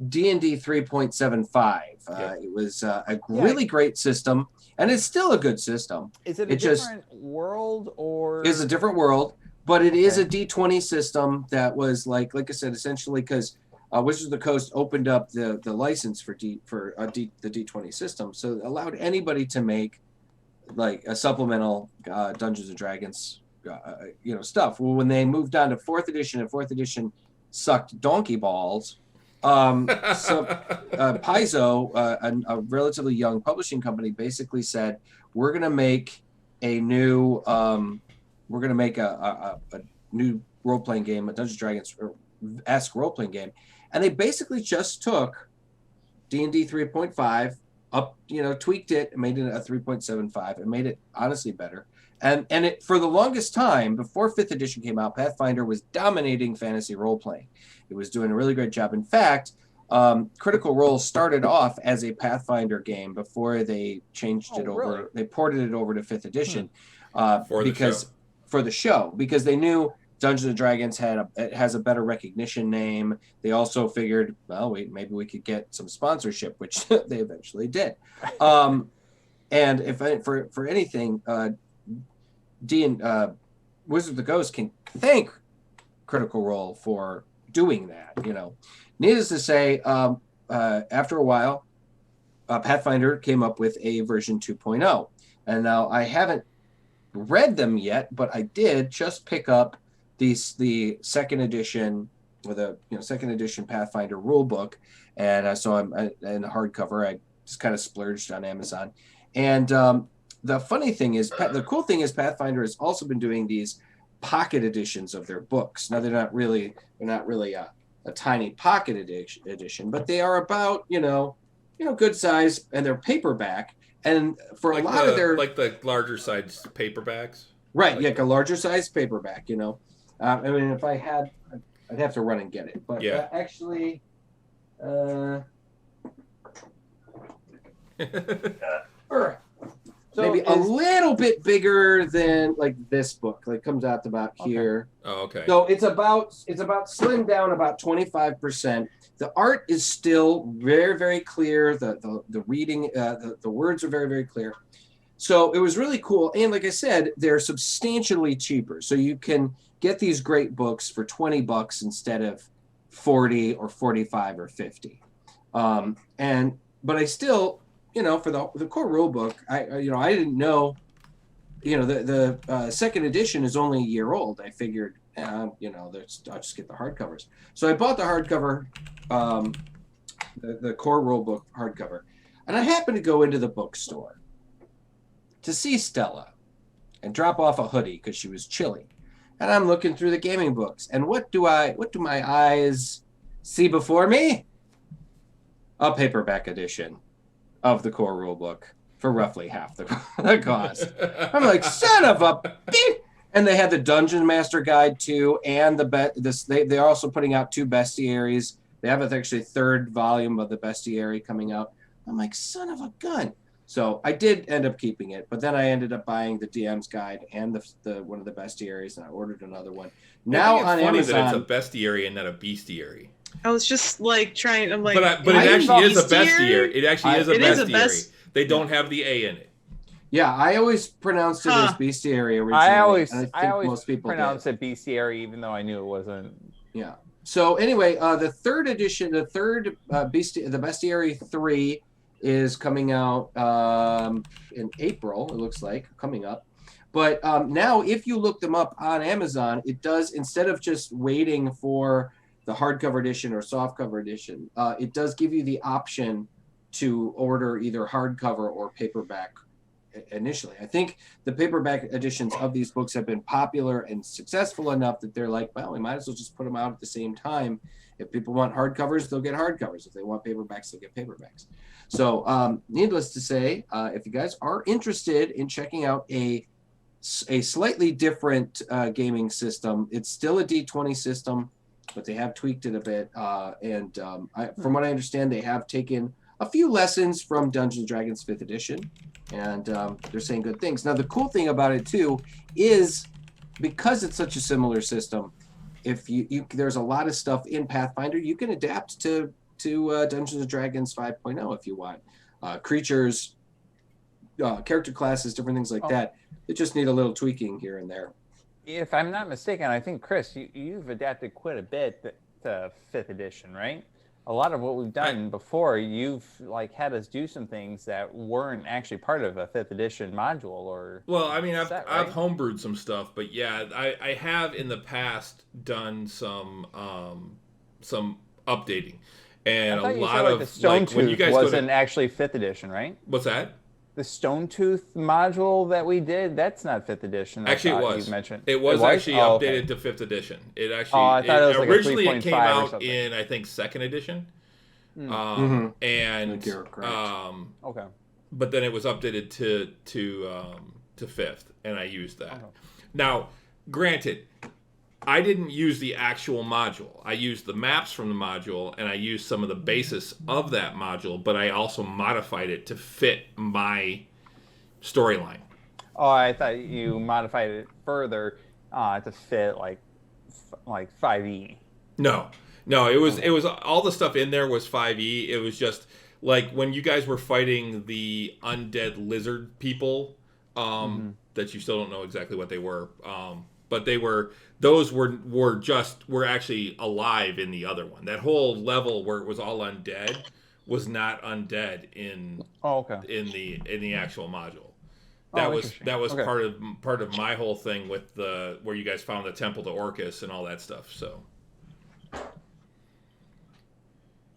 D&D 3.75. It was a really great system, and it's still a good system. Is it a different world, or it's a different world? But it is a D20 system that was like I said, essentially because Wizards of the Coast opened up the license for the D20 system, so it allowed anybody to make like a supplemental Dungeons and Dragons stuff. Well, when they moved on to 4th edition, and 4th edition sucked donkey balls, Paizo, a relatively young publishing company, basically said, we're going to make a new new role-playing game, a Dungeons & Dragons-esque role-playing game. And they basically just took D&D 3.5, tweaked it, and made it a 3.75, and made it honestly better. And it, for the longest time, before 5th edition came out, Pathfinder was dominating fantasy role-playing. It was doing a really great job. In fact, Critical Role started off as a Pathfinder game before they changed it over. Really? They ported it over to 5th edition For the show because they knew Dungeons and Dragons has a better recognition name. They also figured, well, maybe we could get some sponsorship, which they eventually did. And for anything, Wizard of the Coast can thank Critical Role for doing that. Needless to say, after a while, Pathfinder came up with a version 2.0, and now I haven't read them yet, but I did just pick up the second edition or the second edition Pathfinder rulebook, and so I'm in the hardcover. I just kind of splurged on Amazon, and the funny thing is, the cool thing is, Pathfinder has also been doing these pocket editions of their books. Now they're not really a tiny pocket edition, but they are about good size, and they're paperback. And for a lot of their the larger size paperbacks, right? Like a larger size paperback. I mean, if I had, I'd have to run and get it. But actually, so maybe a little bit bigger than like this book. Like comes out about here. Oh, okay. So it's about slimmed down about 25%. The art is still very, very clear. The reading, the words are very, very clear. So it was really cool. And like I said, they're substantially cheaper. So you can get these great books for $20 instead of 40 or 45 or 50. But I still, for the core rule book, I didn't know, the second edition is only a year old. I figured, I'll just get the hardcovers. So I bought the hardcover, the core rule book hardcover, and I happened to go into the bookstore to see Stella and drop off a hoodie because she was chilly. And I'm looking through the gaming books, and what do my eyes see before me? A paperback edition of the core rule book for roughly half the cost. I'm like, son of a bitch! And they had the Dungeon Master Guide too, and they're also putting out 2 bestiaries. They have actually 3rd volume of the bestiary coming out. I'm like, son of a gun. So I did end up keeping it, but then I ended up buying the DM's Guide and the one of the bestiaries, and I ordered another one. Now on Amazon, that it's a bestiary and not a bestiary. I was just like trying. I'm like, but it actually is a bestiary. It actually is a bestiary. They don't have the A in it. Yeah, I always pronounced it as bestiary originally. I always most people pronounced it bestiary, even though I knew it wasn't. Yeah. So anyway, the 3rd edition, the bestiary 3 is coming out in April. It looks like coming up. But now, if you look them up on Amazon, it does, instead of just waiting for the hardcover edition or softcover edition, it does give you the option to order either hardcover or paperback initially. I think the paperback editions of these books have been popular and successful enough that they're like, well, we might as well just put them out at the same time. If people want hardcovers, they'll get hardcovers. If they want paperbacks, they'll get paperbacks. So needless to say, if you guys are interested in checking out a slightly different gaming system, it's still a D20 system, but they have tweaked it a bit. From what I understand, they have taken a few lessons from Dungeons & Dragons 5th edition, and they're saying good things. Now, the cool thing about it, too, is because it's such a similar system, if there's a lot of stuff in Pathfinder, you can adapt to Dungeons & Dragons 5.0 if you want. Creatures, character classes, different things like that. They just need a little tweaking here and there. If I'm not mistaken, I think, Chris, you've adapted quite a bit to 5th edition, right? A lot of what we've done before, you've had us do some things that weren't actually part of a 5th edition module or. Well, I mean, I've homebrewed some stuff, but yeah, I have in the past done some updating, and a lot of the Stone Tooth when you guys wasn't actually 5th edition, right? What's that? The Stone Tooth module that we did, that's not 5th edition. Actually, it was. You mentioned. It was actually updated to 5th edition. It actually. I thought it was originally like a 3.5 it came out in, I think, 2nd edition. And okay. But then it was updated to 5th, and I used that. Now, granted, I didn't use the actual module. I used the maps from the module, and I used some of the basis of that module, but I also modified it to fit my storyline. Oh, I thought you modified it further to fit like 5e. No, it was all the stuff in there was 5e. It was just like when you guys were fighting the undead lizard people, that you still don't know exactly what they were, but those were actually alive in the other one. That whole level where it was all undead was not undead in in the actual module. That was okay. part of my whole thing with where you guys found the temple to Orcus and all that stuff. So,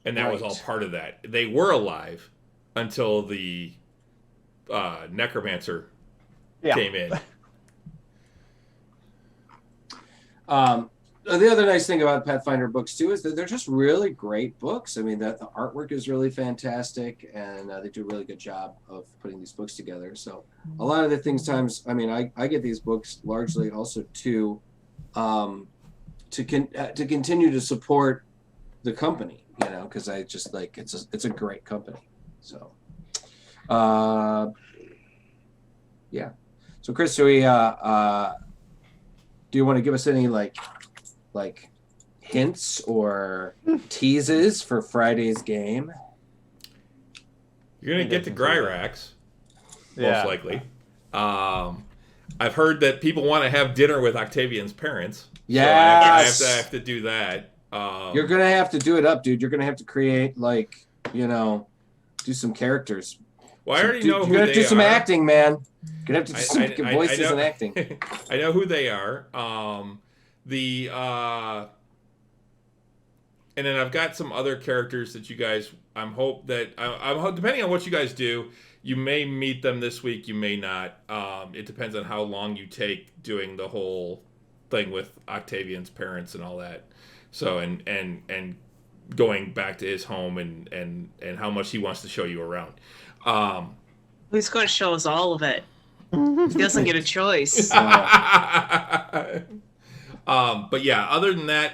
and that was all part of that. They were alive until the necromancer came in. The other nice thing about Pathfinder books too is that they're just really great books. I mean, that the artwork is really fantastic, and they do a really good job of putting these books together. So a lot of the times, I mean, I get these books largely also to continue to support the company, you know, because I just like it's a great company. So, yeah. So Chris, do you want to give us any like hints or teases for Friday's game? You're gonna get to Gryrax, most likely. I've heard that people want to have dinner with Octavian's parents. Yes. So I have to do that. You're gonna have to do it up, dude. You're gonna have to create do some characters. Well, I already know who they are. You're gonna have to do some acting, man. You're gonna have to do some voices and acting. I know who they are. And then I've got some other characters that you guys. I'm depending on what you guys do, you may meet them this week. You may not. It depends on how long you take doing the whole thing with Octavian's parents and all that. So and going back to his home and how much he wants to show you around. He's going to show us all of it. He doesn't get a choice. But yeah, other than that,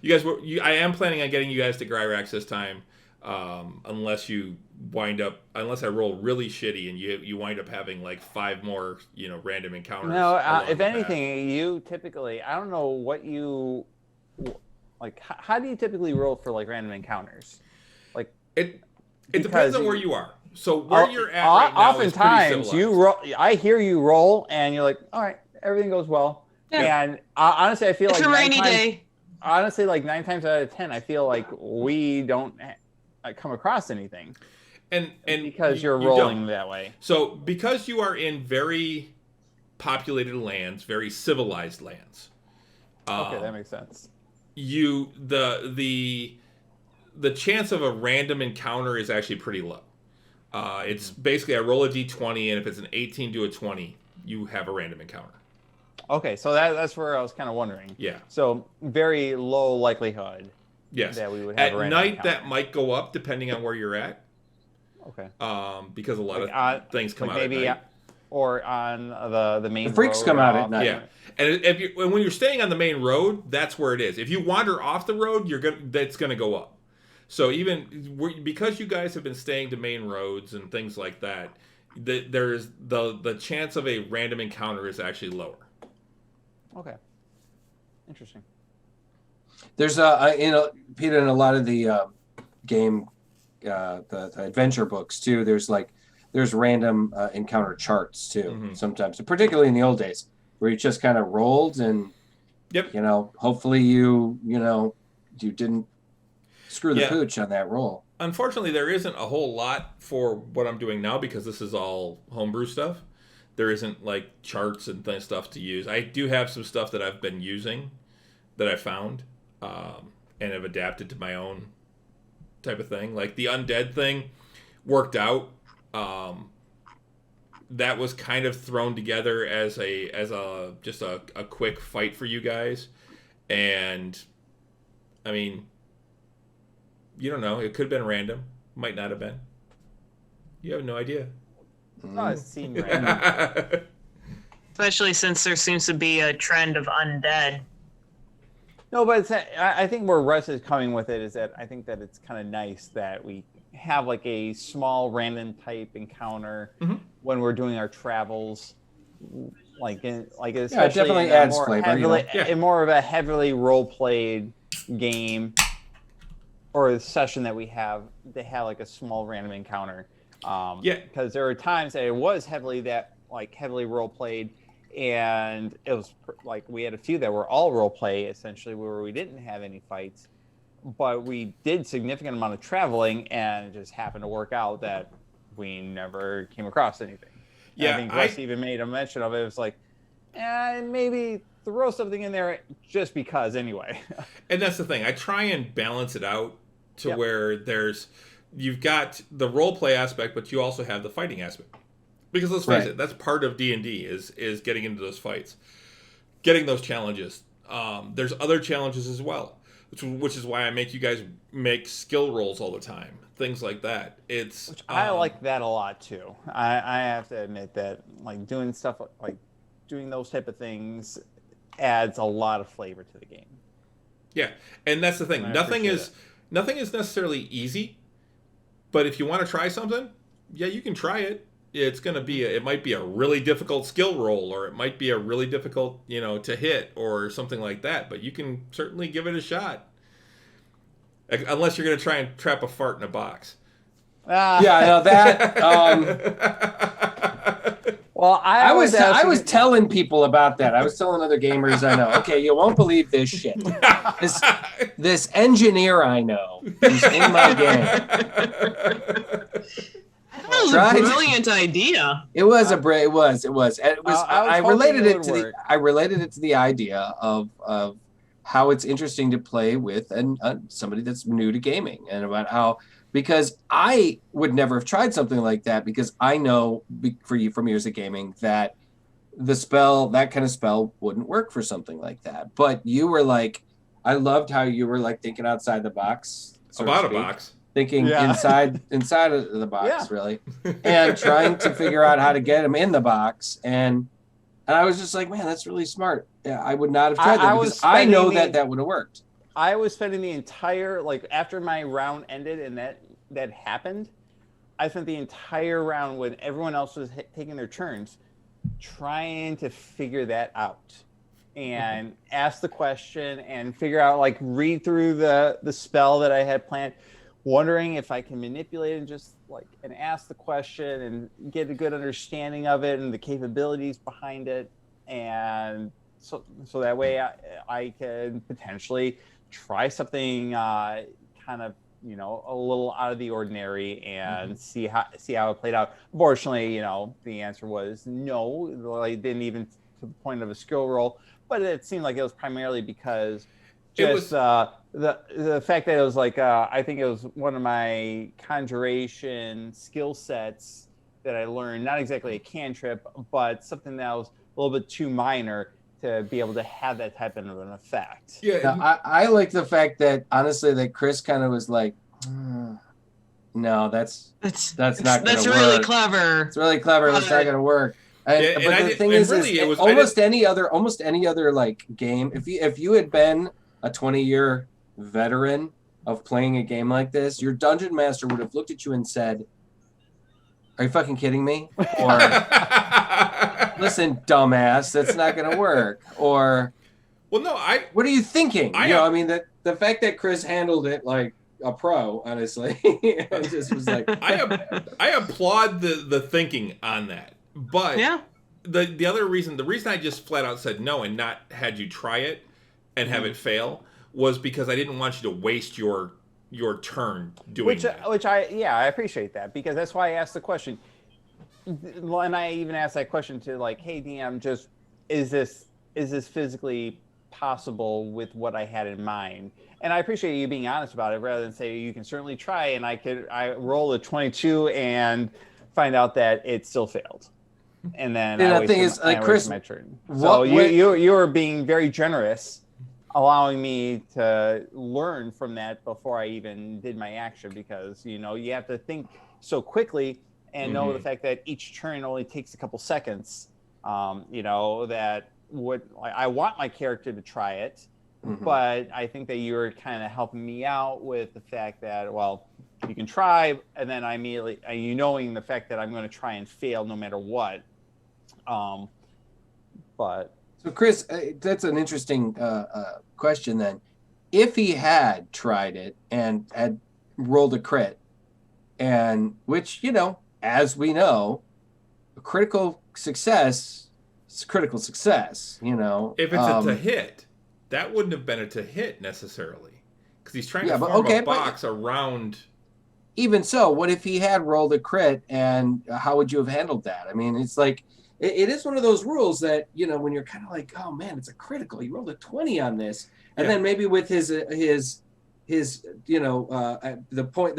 you guys I am planning on getting you guys to Gryrax this time, unless I roll really shitty and you wind up having like 5 more, random encounters. No, if anything, you typically, I don't know what you like. How do you typically roll for like random encounters? Like it depends on where you are. So where you're at right now oftentimes you roll. I hear you roll, and you're like, all right, everything goes well. Yeah. And honestly, I feel it's a rainy day. Honestly, like 9 times out of 10, I feel like we don't come across anything. And because you're rolling that way. So because you are in very populated lands, very civilized lands. Okay, that makes sense. The chance of a random encounter is actually pretty low. It's basically I roll a d20, and if it's an 18 to a 20, you have a random encounter. Okay, so that's where I was kind of wondering. Yeah. So very low likelihood. Yes. That we would have at a random night encounter. That might go up depending on where you're at. Okay. Because a lot of things come out maybe at night. Or on the main road. The freaks come out at night. Yeah. And when you're staying on the main road, that's where it is. If you wander off the road, that's going to go up. So because you guys have been staying to main roads and things like that, there's the chance of a random encounter is actually lower. Okay. Interesting. There's Peter, in a lot of the game, the adventure books too. There's random encounter charts too. Sometimes, particularly in the old days, where you just kind of rolled and, hopefully you didn't screw the pooch on that roll. Unfortunately, there isn't a whole lot for what I'm doing now because this is all homebrew stuff. There isn't like charts and stuff to use. I do have some stuff that I've been using that I found and have adapted to my own type of thing. Like the undead thing worked out. That was kind of thrown together as just a quick fight for you guys. And I mean, you don't know. It could have been random. Might not have been. You have no idea. Oh, it seemed random. Especially since there seems to be a trend of undead No, but I think where Russ is coming with it is that I think that it's kind of nice that we have like a small random type encounter when we're doing our travels, especially it definitely adds flavor. In more of a heavily role played game or a session that we have, they have like a small random encounter. Because there were times that it was heavily role played, and it was like we had a few that were all role play essentially, where we didn't have any fights, but we did significant amount of traveling, and it just happened to work out that we never came across anything. Yeah, I think Russ even made a mention of it. It was like, maybe throw something in there just because anyway. And that's the thing. I try and balance it out to where you've got the role play aspect, but you also have the fighting aspect. Because let's face it, that's part of D&D is getting into those fights, getting those challenges. There's other challenges as well, which is why I make you guys make skill rolls all the time, things like that. Which I like that a lot too. I have to admit that like doing stuff like doing those type of things adds a lot of flavor to the game. Yeah, and that's the thing. Nothing is necessarily easy, but if you want to try something, you can try it. It's going to be it might be a really difficult skill roll, or it might be a really difficult, to hit or something like that, but you can certainly give it a shot. Unless you're going to try and trap a fart in a box. Well, I was telling people about that. I was telling other gamers I know. Okay, you won't believe this shit. This engineer I know who's in my game. That was a brilliant idea. It was. I related it to the idea of how it's interesting to play with somebody that's new to gaming, and about how, because I would never have tried something like that, because I know from years of gaming that that kind of spell wouldn't work for something like that. But you were like, I loved how you were like thinking outside the box. About a box. Thinking inside of the box, really, and trying to figure out how to get him in the box. And I was just like, man, that's really smart. Yeah, I would not have tried that because I know that would have worked. I was spending the entire, after my round ended and that happened, I spent the entire round when everyone else was taking their turns trying to figure that out and ask the question and figure out, read through the spell that I had planned, wondering if I can manipulate it and just and ask the question and get a good understanding of it and the capabilities behind it. And so that way I could potentially try something kind of, a little out of the ordinary and see how it played out. Unfortunately, the answer was no. I didn't even to the point of a skill roll, but it seemed like it was primarily because the fact that it was I think it was one of my conjuration skill sets that I learned, not exactly a cantrip, but something that was a little bit too minor to be able to have that type of an effect. Yeah, now, I like the fact that honestly that Chris kind of was like, no, that's not going to work. That's really clever. It's really clever. That's not going to work. But the thing is, almost any other game. If you had been a 20-year veteran of playing a game like this, your dungeon master would have looked at you and said, "Are you fucking kidding me?" Or "Listen, dumbass, that's not going to work." Or, "Well, no, what are you thinking?" The fact that Chris handled it like a pro, honestly, it just was like. I applaud the thinking on that, but the other reason, the reason I just flat out said no and not had you try it and have it fail was because I didn't want you to waste your turn doing that. Which I appreciate that, because that's why I asked the question. And I even asked that question to hey DM, just is this physically possible with what I had in mind? And I appreciate you being honest about it, rather than say you can certainly try, and I roll a 22 and find out that it still failed. And then the thing is, Chris, my turn. So you were being very generous, allowing me to learn from that before I even did my action, because you have to think so quickly and know the fact that each turn only takes a couple seconds. That I want my character to try it, but I think that you were kind of helping me out with the fact that, well, you can try, and then I immediately, you knowing the fact that I'm going to try and fail no matter what. But so, Chris, that's an interesting question. Then, if he had tried it and had rolled a crit, and which as we know, a critical success is critical success. If it's a to hit, that wouldn't have been a to hit necessarily, because he's trying to form a box around. Even so, what if he had rolled a crit, and how would you have handled that? I mean, it's like it is one of those rules that when you're kind of like, oh man, it's a critical. He rolled a 20 on this, and then maybe with his the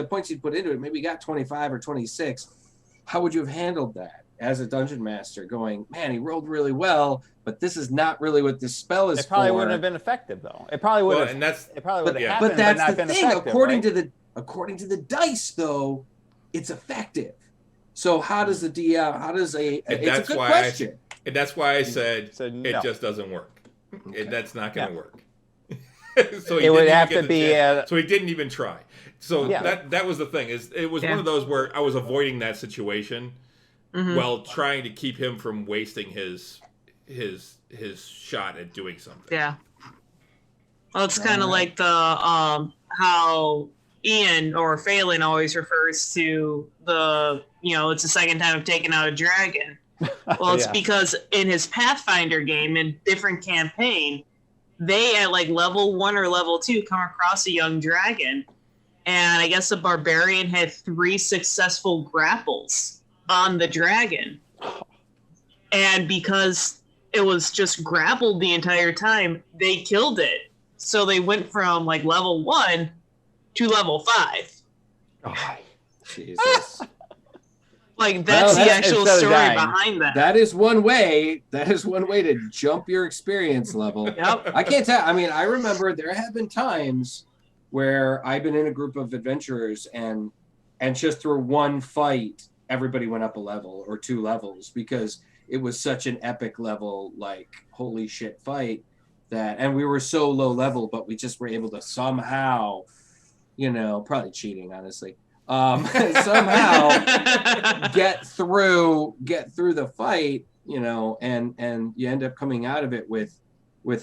points he'd put into it, maybe he got 25 or 26. How would you have handled that as a dungeon master? Going, man, he rolled really well, but this is not really what this spell is for. It probably wouldn't have been effective, though. It probably would have. And that's it probably would have happened, but that's but not the been thing. effective, According to the dice, though, it's effective. So how does the DM? How does a? It's a good question. And that's why I said no. It just doesn't work. Okay. That's not going to work. So it would have to be. So he didn't even try. So that was the thing. It was one of those where I was avoiding that situation while trying to keep him from wasting his shot at doing something. Yeah. Well, it's kind of like the how Ian or Phelan always refers to the it's the second time I've taken out a dragon. Well, it's because in his Pathfinder game, in different campaign, they at like level 1 or level 2 come across a young dragon, and I guess the barbarian had 3 successful grapples on the dragon, and because it was just grappled the entire time, they killed it. So they went from like level 1 to level 5. Oh, Jesus. Like that's the actual story behind that. That is one way. To jump your experience level. Yep. I can't tell. I mean, I remember there have been times where I've been in a group of adventurers and just through one fight, everybody went up a level or 2 levels because it was such an epic level, like holy shit fight and we were so low level, but we just were able to somehow, probably cheating, honestly. Somehow get through the fight, and you end up coming out of it with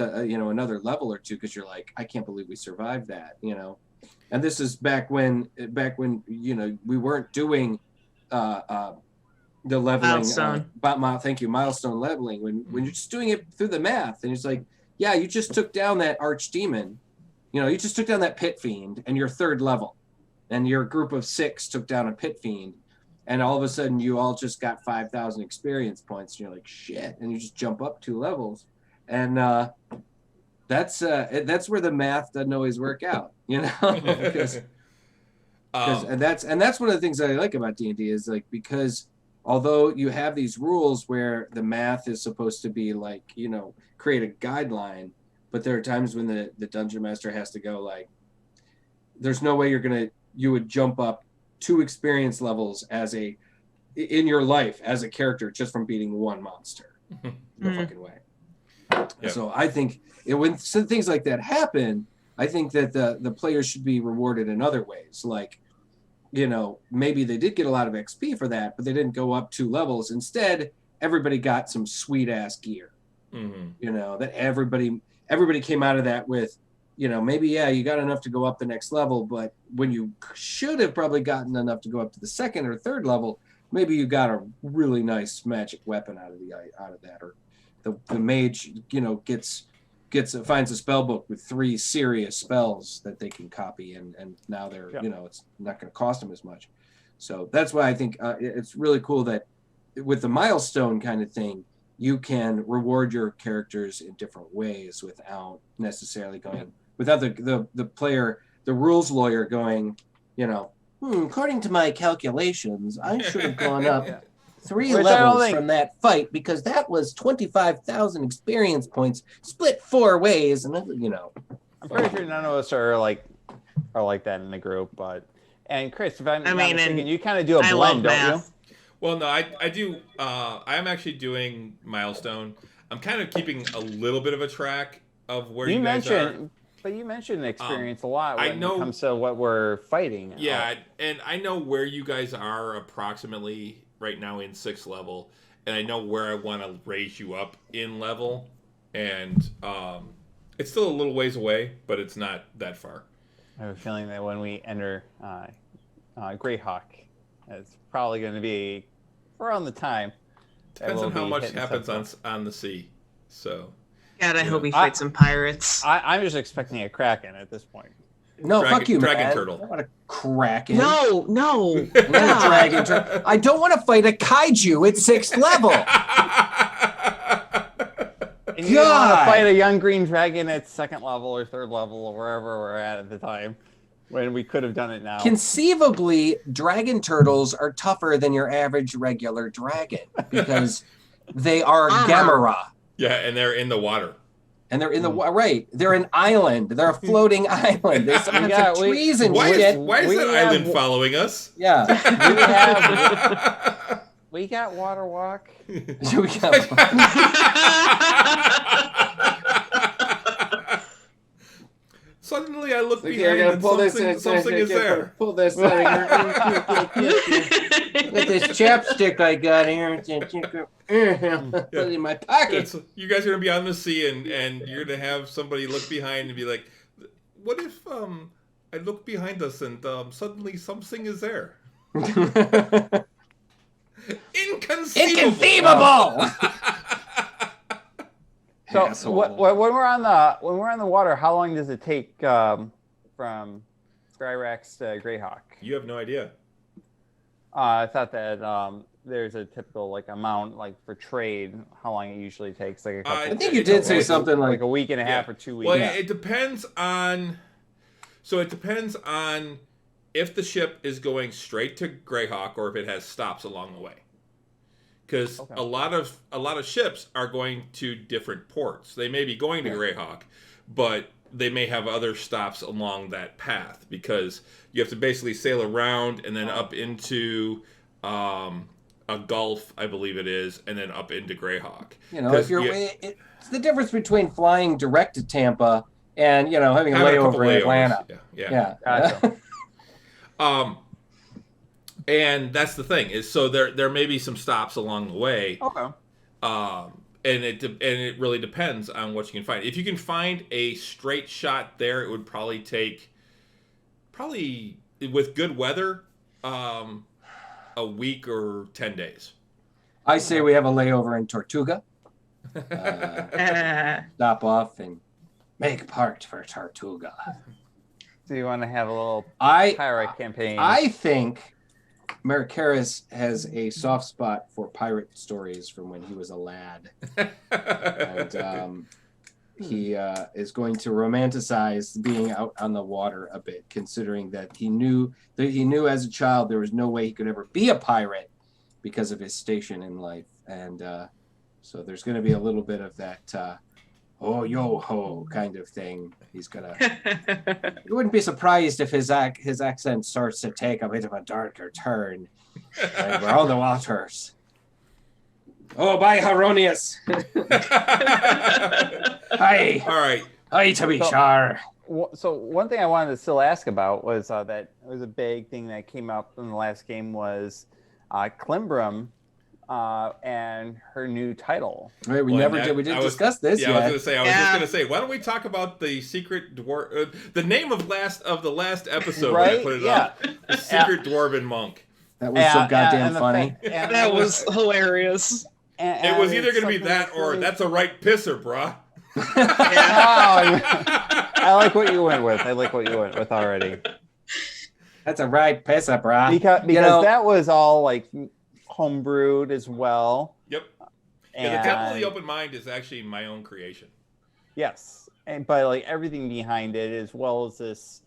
a another level or 2 because you're like, I can't believe we survived that, And this is back when we weren't doing the leveling. Milestone leveling. When you're just doing it through the math, and it's like, yeah, you just took down that archdemon, you just took down that pit fiend, and you're 3rd level. And your group of 6 took down a pit fiend, and all of a sudden you all just got 5,000 experience points. And you're like, shit, and you just jump up 2 levels, and that's where the math doesn't always work out, because and that's one of the things that I like about D&D is like, because although you have these rules where the math is supposed to be like create a guideline, but there are times when the dungeon master has to go like, there's no way you would jump up 2 experience levels in your life as a character just from beating 1 monster. No fucking way. Yep. So I think when things like that happen, I think that the players should be rewarded in other ways. Like, maybe they did get a lot of XP for that, but they didn't go up 2 levels. Instead, everybody got some sweet ass gear. That everybody came out of that with, maybe, you got enough to go up the next level, but when you should have probably gotten enough to go up to the 2nd or 3rd level, maybe you got a really nice magic weapon out of that, or the mage, finds a spell book with 3 serious spells that they can copy, and now they're, it's not going to cost them as much. So that's why I think it's really cool that with the milestone kind of thing, you can reward your characters in different ways without necessarily going. Without the player, the rules lawyer going, according to my calculations, I should have gone up 3 levels from that fight because that was 25,000 experience points split 4 ways, and I'm pretty sure none of us are like that in the group, and Chris, if I'm not mistaken, you kind of do a blend, don't you? Well, no, I do. I'm actually doing milestone. I'm kind of keeping a little bit of a track of where you guys are. But you mentioned experience a lot when it comes to what we're fighting. Yeah, and I know where you guys are approximately right now in 6th level, and I know where I want to raise you up in level, and it's still a little ways away, but it's not that far. I have a feeling that when we enter Greyhawk, it's probably going to be around the time. Depends on how much happens on the sea. So, God, I hope we fight some pirates. I'm just expecting a Kraken at this point. No, fuck you, dragon man. turtle. I don't want a Kraken. No. Not a dragon turtle. I don't want to fight a kaiju at 6th level. And you want to fight a young green dragon at 2nd level or 3rd level or wherever we're at the time, when we could have done it now. Conceivably, dragon turtles are tougher than your average regular dragon because they are Gamera. Yeah, and they're in the water. And they're in the right. They're an island. They're a floating island. They sometimes have trees and shit. Why is that island following us? Yeah. We got water walk. Suddenly I look behind and something is there. Pull this out of here. Look at this chapstick I got here. Put it in my pocket. You guys are going to be on the sea and you're going to have somebody look behind and be like, what if I look behind us and suddenly something is there? Inconceivable! So when we're on the water, how long does it take from Skyrax to Greyhawk? You have no idea. I thought that there's a typical amount for trade. How long it usually takes? Like a couple. I think you did say something like a week and a half or 2 weeks. Well, it depends on. So it depends on if the ship is going straight to Greyhawk or if it has stops along the way. Because a lot of ships are going to different ports. They may be going to Greyhawk, but they may have other stops along that path because you have to basically sail around and then up into a gulf, I believe it is, and then up into Greyhawk. If you're, it's the difference between flying direct to Tampa and having a layover in Atlanta. Yeah. Gotcha. And that's the thing is, so there may be some stops along the way. Okay. And it really depends on what you can find. If you can find a straight shot there, it would probably take with good weather, a week or 10 days. I say we have a layover in Tortuga. Stop off and make part for Tortuga. So you want to have a little pirate campaign? I think Maricaris has a soft spot for pirate stories from when he was a lad. And he is going to romanticize being out on the water a bit, considering that he knew as a child there was no way he could ever be a pirate because of his station in life. And so there's going to be a little bit of that oh yo ho kind of thing. He's gonna. You wouldn't be surprised if his accent starts to take a bit of a darker turn. We're on the waters. Oh, bye, Haronius. Hi. All right. Hi, to be sure. So one thing I wanted to still ask about was that it was a big thing that came up in the last game was Climbrum. And her new title. Right, we didn't discuss this yet. I was just going to say, why don't we talk about the secret the name of the last episode right? when I put it up, the secret Dwarven Monk. That was so goddamn funny. That was hilarious. It was either going to be that or that's a right pisser, brah. I like what you went with. Already. That's a right pisser, brah. Because that was all homebrewed as well. Yep. The Temple of the Open Mind is actually my own creation. Yes, but everything behind it, as well as this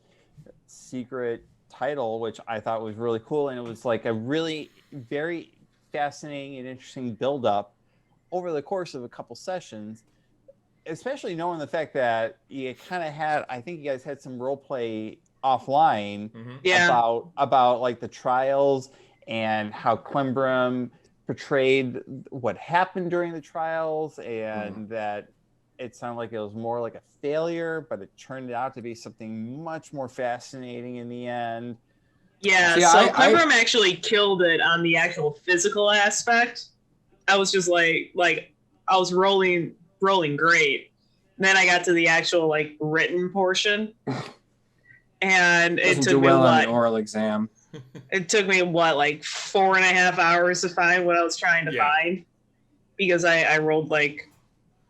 secret title, which I thought was really cool, and it was a really very fascinating and interesting build-up over the course of a couple sessions. Especially knowing the fact that you kind of had, I think you guys had some role play offline about the trials. And how Climbrum portrayed what happened during the trials, and that it sounded like it was more like a failure, but it turned out to be something much more fascinating in the end. Yeah, so Climbrum actually killed it on the actual physical aspect. I was just like I was rolling great. And then I got to the actual like written portion, and it took me on the oral exam. It took me like 4.5 hours to find what I was trying to find, because I rolled like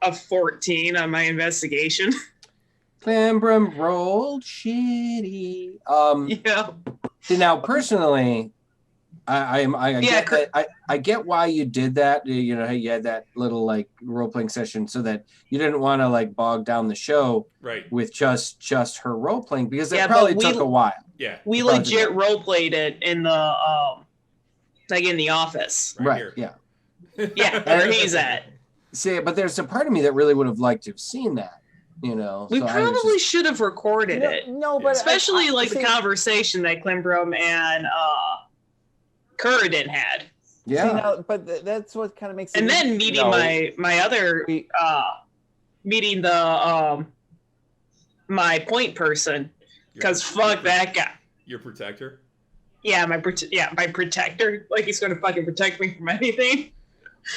a 14 on my investigation. Climbrum rolled shitty. Yeah. See, now personally, I get why you did that. You know, you had that little like role playing session so that you didn't want to like bog down the show with just her role playing, because it probably took a while. Yeah, we legit role played it in the like in the office. Right. Yeah. Yeah, where he's at. See, but there's a part of me that really would have liked to have seen that. You know, we probably should have recorded it. No, but especially the conversation that Climbrum and Curridin had. Yeah, but that's what kind of makes it. And then meeting my other meeting the my point person, because fuck that guy. Your protector. Yeah, my protector. Like he's gonna fucking protect me from anything.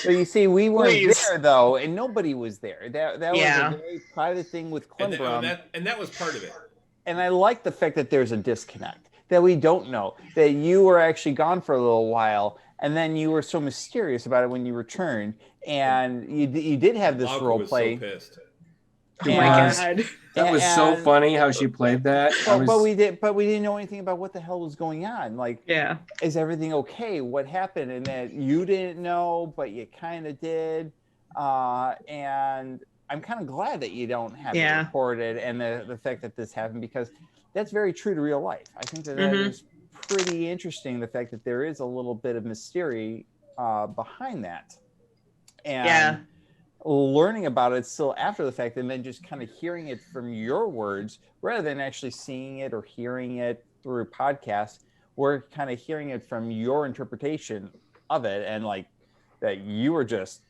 But you see, we weren't there though, and nobody was there. That was a very private thing with Climbrum, and that was part of it. And I like the fact that there's a disconnect, that we don't know, that you were actually gone for a little while, and then you were so mysterious about it when you returned, and you did have this role play. Was so pissed. Oh my god. That was so funny how she played that. But we didn't know anything about what the hell was going on. Like, is everything okay? What happened? And that you didn't know, but you kind of did. And I'm kind of glad that you don't have it recorded, and the fact that this happened, because that's very true to real life. I think that is pretty interesting. The fact that there is a little bit of mystery behind that, and learning about it still after the fact, and then just kind of hearing it from your words rather than actually seeing it or hearing it through a podcast. We're kind of hearing it from your interpretation of it, and like that you were just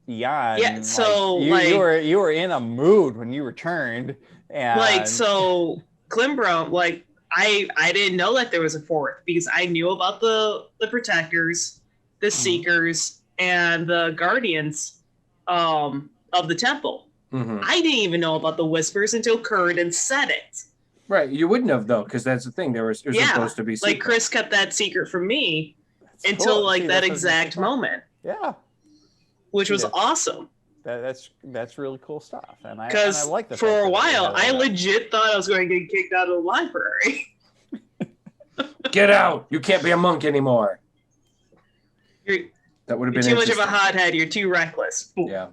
beyond. Yeah, so you were in a mood when you returned, and so Climbrum, I didn't know that there was a fourth, because I knew about the protectors, the seekers, and the guardians of the temple. I didn't even know about the whispers until Curridin said it. Right, you wouldn't have though, because that's the thing. There was supposed to be secret. Like Chris kept that secret from me until that exact moment. Yeah, which was awesome. That's really cool stuff, and I like that. For a while, I legit thought I was going to get kicked out of the library. Get out! You can't be a monk anymore. That would have been too much of a hothead. You're too reckless. Yeah.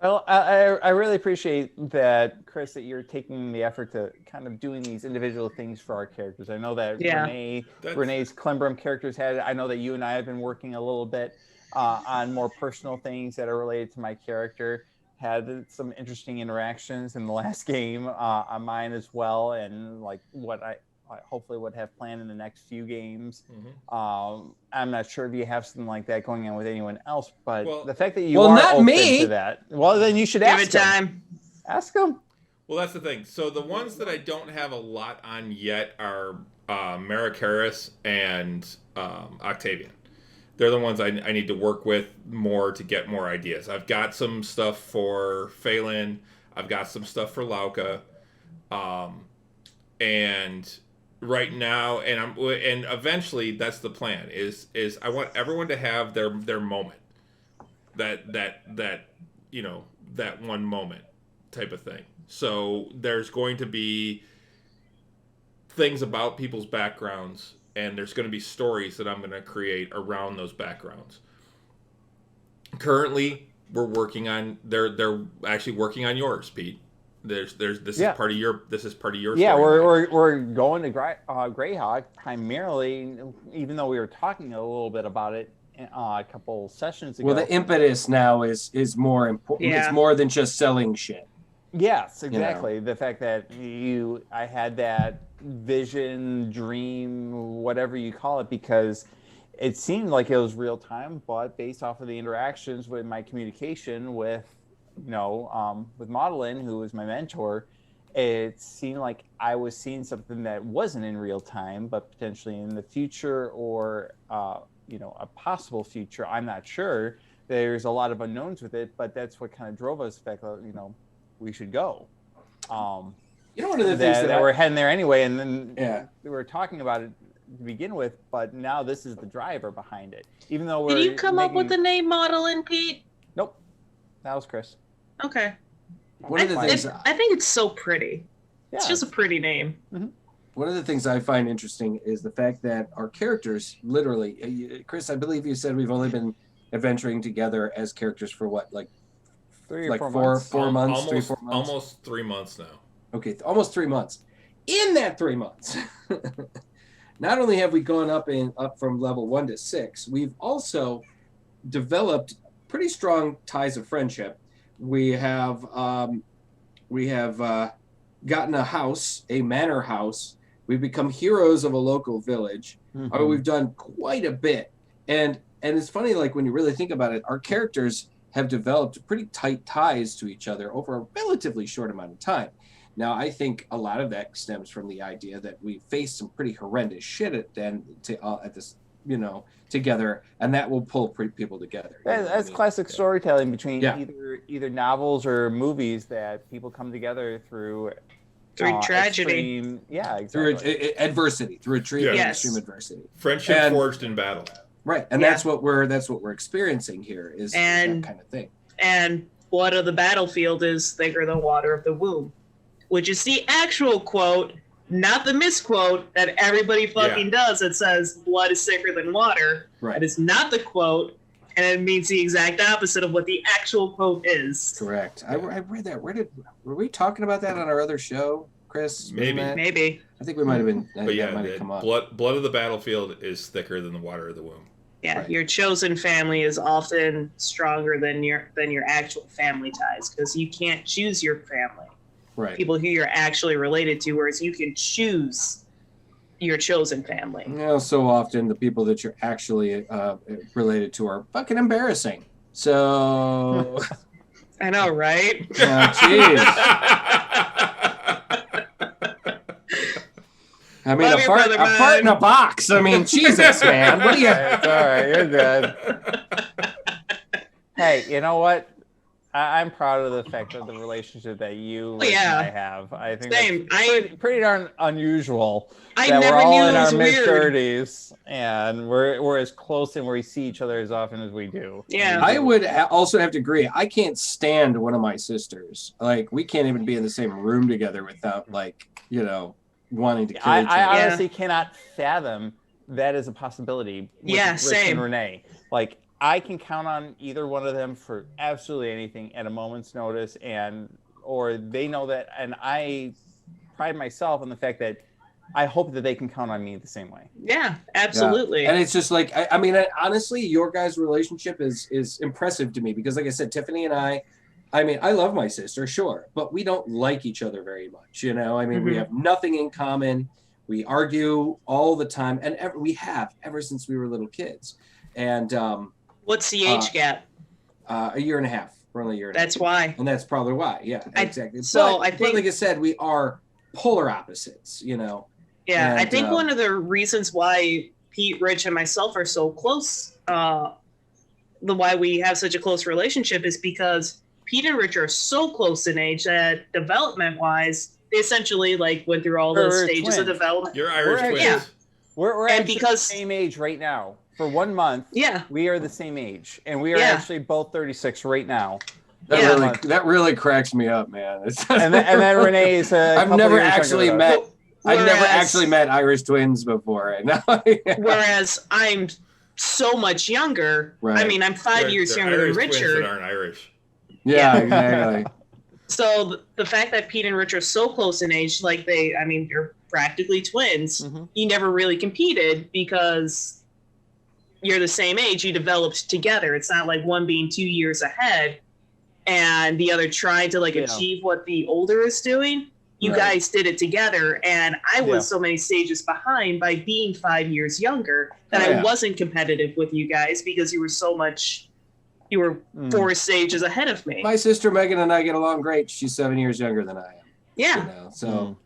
Well, I really appreciate that, Chris, that you're taking the effort to kind of doing these individual things for our characters. I know that Renee's Climbrum characters had it. I know that you and I have been working a little bit on more personal things that are related to my character. Had some interesting interactions in the last game on mine as well, and like what I hopefully would have planned in the next few games. I'm not sure if you have something like that going on with anyone else, but the fact that you are open to that, then you should ask them. Ask them. Well, that's the thing. So the ones that I don't have a lot on yet are Maricaris and Octavian. They're the ones I need to work with more to get more ideas. I've got some stuff for Phelan. I've got some stuff for Lauka. And right now, and eventually that's the plan, is I want everyone to have their moment. That you know, that one moment type of thing. So there's going to be things about people's backgrounds, and there's going to be stories that I'm going to create around those backgrounds. Currently, we're working on they're actually working on yours, Pete. This is part of your story. Yeah, we're going to Greyhawk primarily, even though we were talking a little bit about it a couple sessions ago. Well, the impetus now is more important. It's more than just selling shit. Yes, exactly. You know? The fact that I had that vision, dream, whatever you call it, because it seemed like it was real time, but based off of the interactions with my communication with know, with Madeline, who was my mentor, it seemed like I was seeing something that wasn't in real time, but potentially in the future or, a possible future. I'm not sure. There's a lot of unknowns with it, but that's what kind of drove us back, we should go. One of the things that we're heading there anyway, and then we were talking about it to begin with, but now this is the driver behind it. Even though did you come up with the name Madeline, Pete? Nope, that was Chris. Okay. One of the things I think it's so pretty. Yeah. It's just a pretty name. Mm-hmm. One of the things I find interesting is the fact that our characters, literally, Chris, I believe you said we've only been adventuring together as characters for what, like 3 or 4 months? 4 months, almost, 3-4 months? Almost 3 months now. Okay, almost 3 months. In that 3 months, not only have we gone up from level 1 to 6, we've also developed pretty strong ties of friendship. We have gotten a house, a manor house. We've become heroes of a local village. Mm-hmm. We've done quite a bit, and it's funny, like when you really think about it, our characters have developed pretty tight ties to each other over a relatively short amount of time. Now, I think a lot of that stems from the idea that we faced some pretty horrendous shit at this, together, and that will pull people together. That's classic storytelling between either novels or movies, that people come together through tragedy. Extreme, exactly. Through adversity, through extreme adversity. Friendship forged in battle. Right, and that's what we're experiencing here is that kind of thing. And blood of the battlefield is thicker than water of the womb, which is the actual quote, not the misquote that everybody fucking does. It says blood is thicker than water. Right. That is not the quote, and it means the exact opposite of what the actual quote is. Correct. I read that. Were we talking about that on our other show, Chris? Maybe. I think we might have been. But that might have come up. Blood of the battlefield is thicker than the water of the womb. Yeah, Your chosen family is often stronger than your actual family ties, because you can't choose your family. Right. People who you're actually related to, whereas you can choose your chosen family. So often the people that you're actually related to are fucking embarrassing. So I know, right? Jeez. I mean, a fart in a box. I mean, Jesus, man. What are you? It's all right. You're good. Hey, you know what? I'm proud of the fact that the relationship that you and I have. I think that's pretty darn unusual. We're all in our mid-30s and we're as close and we see each other as often as we do. Yeah. I would also have to agree. I can't stand one of my sisters. Like, we can't even be in the same room together without, wanting to kill each other. I honestly cannot fathom that as a possibility with Rich same. and Renee. Like, I can count on either one of them for absolutely anything at a moment's notice, or they know that, and I pride myself on the fact that I hope that they can count on me the same way. Yeah, absolutely. Yeah. And it's just like, I mean, honestly, your guys' relationship is impressive to me because, like I said, Tiffany and I mean, I love my sister, sure, but we don't like each other very much, I mean, we have nothing in common. We argue all the time, and we have ever since we were little kids. And what's the age gap? A year and a half. We're only a year and a half. That's why. And that's probably why. Yeah, exactly. I think, like I said, we are polar opposites, Yeah, and I think one of the reasons why Pete, Rich, and myself are so close, why we have such a close relationship is because Pete and Rich are so close in age that development-wise, they essentially went through all those stages of development. You're Irish twins. Yeah. We're actually the same age right now. For 1 month, we are the same age, and we are actually both 36 right now. That really cracks me up, man. and then Renee is I've never actually met Irish twins before. Whereas I'm so much younger. Right. I mean, I'm 5 years younger than Richard. Twins that aren't Irish. Yeah, exactly. So the fact that Pete and Rich are so close in age, they're practically twins. Mm-hmm. You never really competed because you're the same age. You developed together. It's not like one being 2 years ahead and the other trying to achieve what the older is doing. You guys did it together, and I was so many stages behind by being 5 years younger that I wasn't competitive with you guys because you were so much You were 4 stages ahead of me. My sister Megan and I get along great. She's 7 years younger than I am. Yeah. You know, so.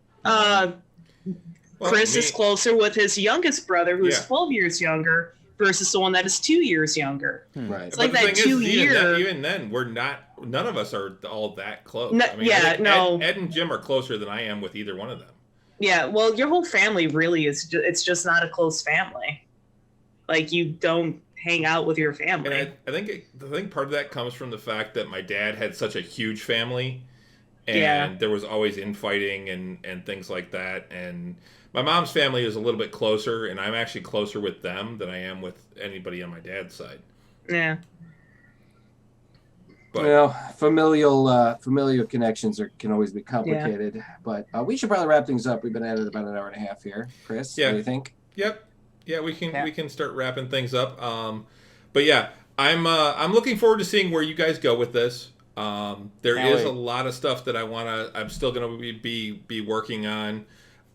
Chris is closer with his youngest brother, who's 12 years younger, versus the one that is 2 years younger. Right. It's like that 2 year. Even then, none of us are all that close. No, I mean, no. Ed and Jim are closer than I am with either one of them. Yeah, well, your whole family really is. It's just not a close family. Like, you don't hang out with your family. And I think part of that comes from the fact that my dad had such a huge family, and there was always infighting and things like that. And my mom's family is a little bit closer, and I'm actually closer with them than I am with anybody on my dad's side. Yeah. But, well, familial connections can always be complicated. Yeah. But we should probably wrap things up. We've been at it about an hour and a half here. Chris, what do you think? Yep. Yeah, we can start wrapping things up. But yeah, I'm looking forward to seeing where you guys go with this. There is a lot of stuff that I'm still gonna be working on.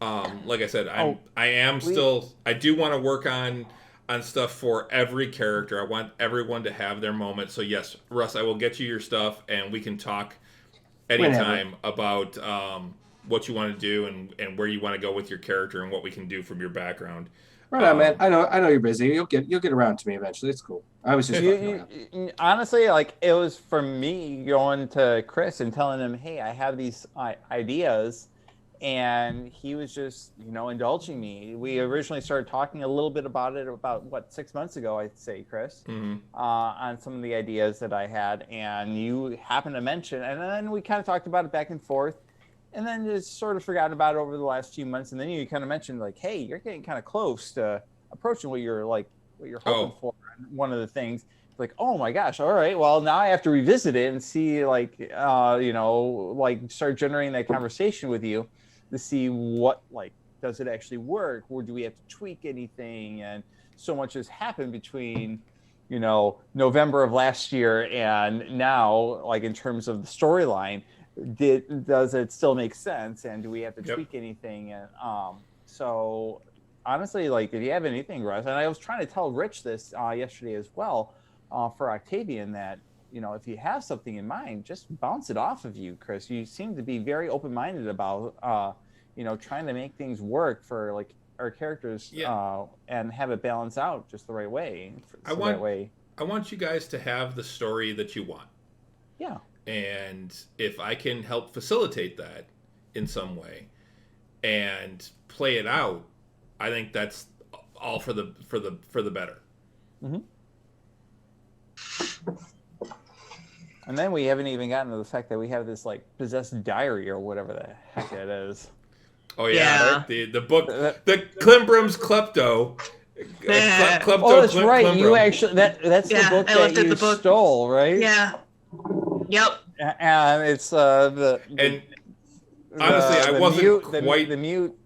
Like I said, I do want to work on stuff for every character. I want everyone to have their moment. So yes, Russ, I will get you your stuff, and we can talk anytime about what you want to do and where you want to go with your character and what we can do from your background. Right on, man. I know you're busy. You'll get around to me eventually. It's cool. I was just honestly, like, it was for me going to Chris and telling him, hey, I have these ideas, and he was just, indulging me. We originally started talking a little bit about it about 6 months ago, I'd say, Chris, on some of the ideas that I had, and you happened to mention, and then we kind of talked about it back and forth. And then just sort of forgot about it over the last few months. And then you kind of mentioned, like, hey, you're getting kind of close to approaching what you're hoping for. And one of the things, like, oh my gosh, all right, well, now I have to revisit it and see, like, start generating that conversation with you to see what, like, does it actually work, or do we have to tweak anything? And so much has happened between, November of last year and now, like, in terms of the storyline. Does it still make sense, and do we have to tweak anything? And so honestly, like, if you have anything, Russ, and I was trying to tell Rich this yesterday as well, for Octavian, that if you have something in mind, just bounce it off of you, Chris. You seem to be very open-minded about trying to make things work for, like, our characters, and have it balance out just the right way. I want you guys to have the story that you want. Yeah. And if I can help facilitate that in some way and play it out, I think that's all for the better. Mm-hmm. And then we haven't even gotten to the fact that we have this, like, possessed diary or whatever the heck that is. Oh yeah. The book, the Klimbrum's Klepto. Oh, that's right. Klimbrum. You actually that's the book that you stole, right? Yeah. Yep. And it's honestly, I wasn't quite the mute.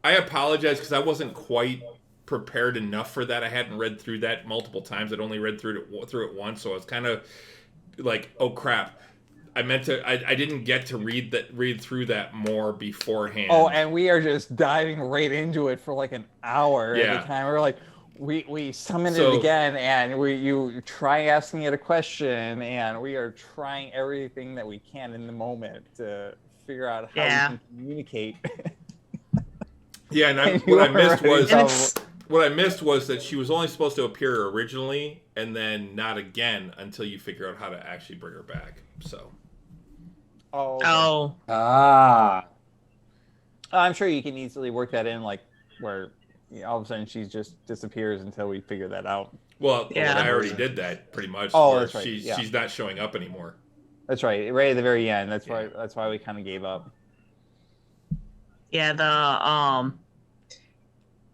I apologize because I wasn't quite prepared enough for that. I hadn't read through that multiple times. I'd only read through it once, so I was kind of like, oh crap. I didn't get to read through that more beforehand. Oh, and we are just diving right into it for like an hour at a time. We're like, we summoned it again, and you try asking it a question, and we are trying everything that we can in the moment to figure out how we can communicate. Yeah, and what I missed was that she was only supposed to appear originally, and then not again until you figure out how to actually bring her back. So. Oh. I'm sure you can easily work that in, like, where all of a sudden she just disappears until we figure that out. Well, I already did that pretty much. Oh, that's right. She's not showing up anymore. That's right. Right at the very end. That's why we kind of gave up. Yeah, the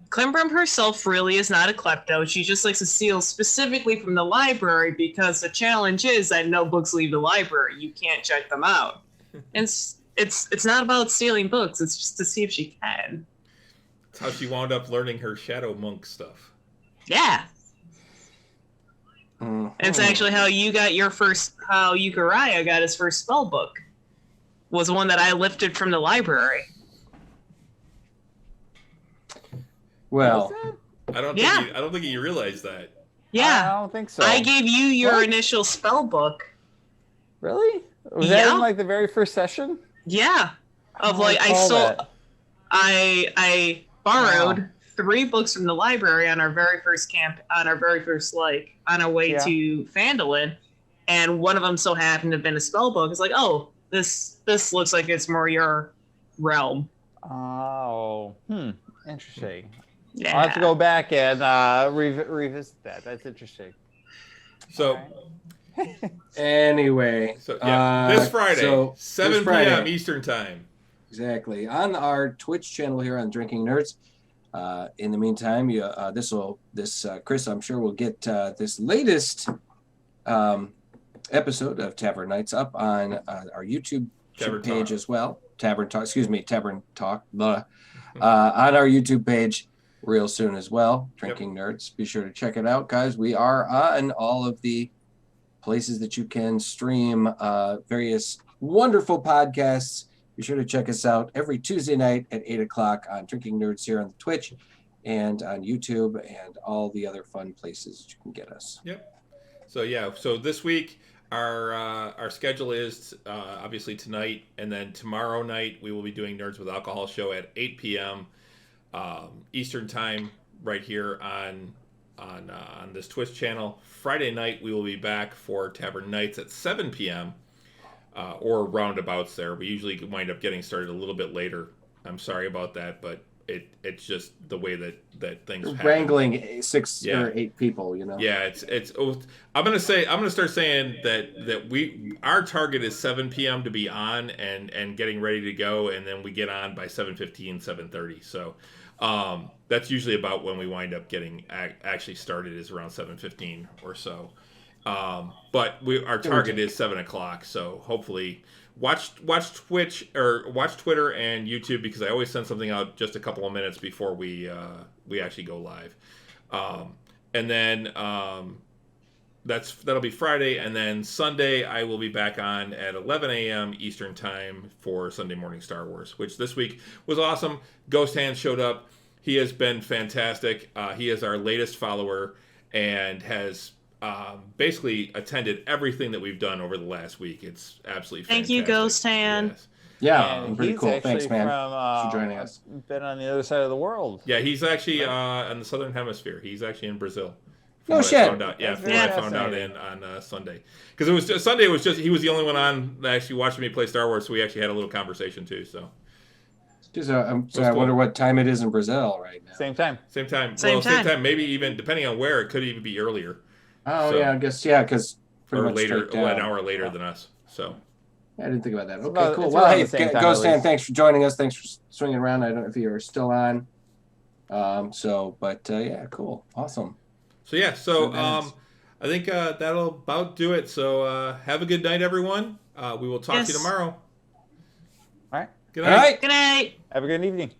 Klimbrum herself really is not a klepto. She just likes to steal specifically from the library because the challenge is that no books leave the library. You can't check them out. And it's not about stealing books. It's just to see if she can. That's how she wound up learning her shadow monk stuff. Yeah. Mm-hmm. It's actually how Uriah got his first spell book. Was one that I lifted from the library. Well, I don't think you realize that. Yeah. I don't think so. I gave you your initial spell book. Really? Was that in like the very first session? Yeah. That. I borrowed 3 books from the library on our very first on our way to Phandalin, and one of them so happened to have been a spell book. It's like, oh, this looks like it's more your realm. Oh, interesting. Yeah. I'll have to go back and revisit that. That's interesting. So, anyway. So, this Friday, 7 p.m. Eastern Time. Exactly. On our Twitch channel here on Drinking Nerds. In the meantime, Chris, I'm sure, will get this latest episode of Tavern Knights up on our YouTube page as well. Tavern Talk. On our YouTube page real soon as well. Drinking Nerds. Be sure to check it out, guys. We are on all of the places that you can stream various wonderful podcasts. Be sure to check us out every Tuesday night at 8 o'clock on Drinking Nerds here on the Twitch and on YouTube and all the other fun places that you can get us. Yep. So this week our schedule is obviously tonight, and then tomorrow night we will be doing Nerds with Alcohol show at 8 p.m. Eastern Time right here on this Twitch channel. Friday night we will be back for Tavern Knights at 7 p.m. Or roundabouts there. We usually wind up getting started a little bit later. I'm sorry about that, but it's just the way that things happen. Wrangling 6 or 8 people, you know. Yeah, it's. I'm gonna start saying that our target is 7 p.m. to be on and getting ready to go, and then we get on by 7:15, 7:30. So that's usually about when we wind up getting actually started, is around 7:15 or so. But our target is 7 o'clock, so hopefully watch Twitch or watch Twitter and YouTube, because I always send something out just a couple of minutes before we actually go live. And then that'll be Friday, and then Sunday I will be back on at 11 a.m. Eastern Time for Sunday Morning Star Wars, which this week was awesome. Ghost Hands showed up. He has been fantastic. He is our latest follower and has basically attended everything that we've done over the last week. It's absolutely fantastic. Thank you, Ghost Hand. Yes. Yeah, pretty cool. Thanks, man. Thanks for joining us. Been on the other side of the world. Yeah, he's actually in the Southern Hemisphere. He's actually in Brazil. No shit. I found out on Sunday. Because Sunday was just, he was the only one on that actually watching me play Star Wars, so we actually had a little conversation too. So. I wonder what time it is in Brazil right now. Same time. Same time. Maybe even, depending on where, it could even be earlier. Oh, yeah, I guess, because pretty much later, an hour later than us. So. I didn't think about that. Okay, cool. Well, hey, Ghost Hand, thanks for joining us. Thanks for swinging around. I don't know if you're still on. Yeah, cool. Awesome. So, I think that'll about do it. So, have a good night, everyone. We will talk to you tomorrow. All right. Good night. Good night. Have a good evening.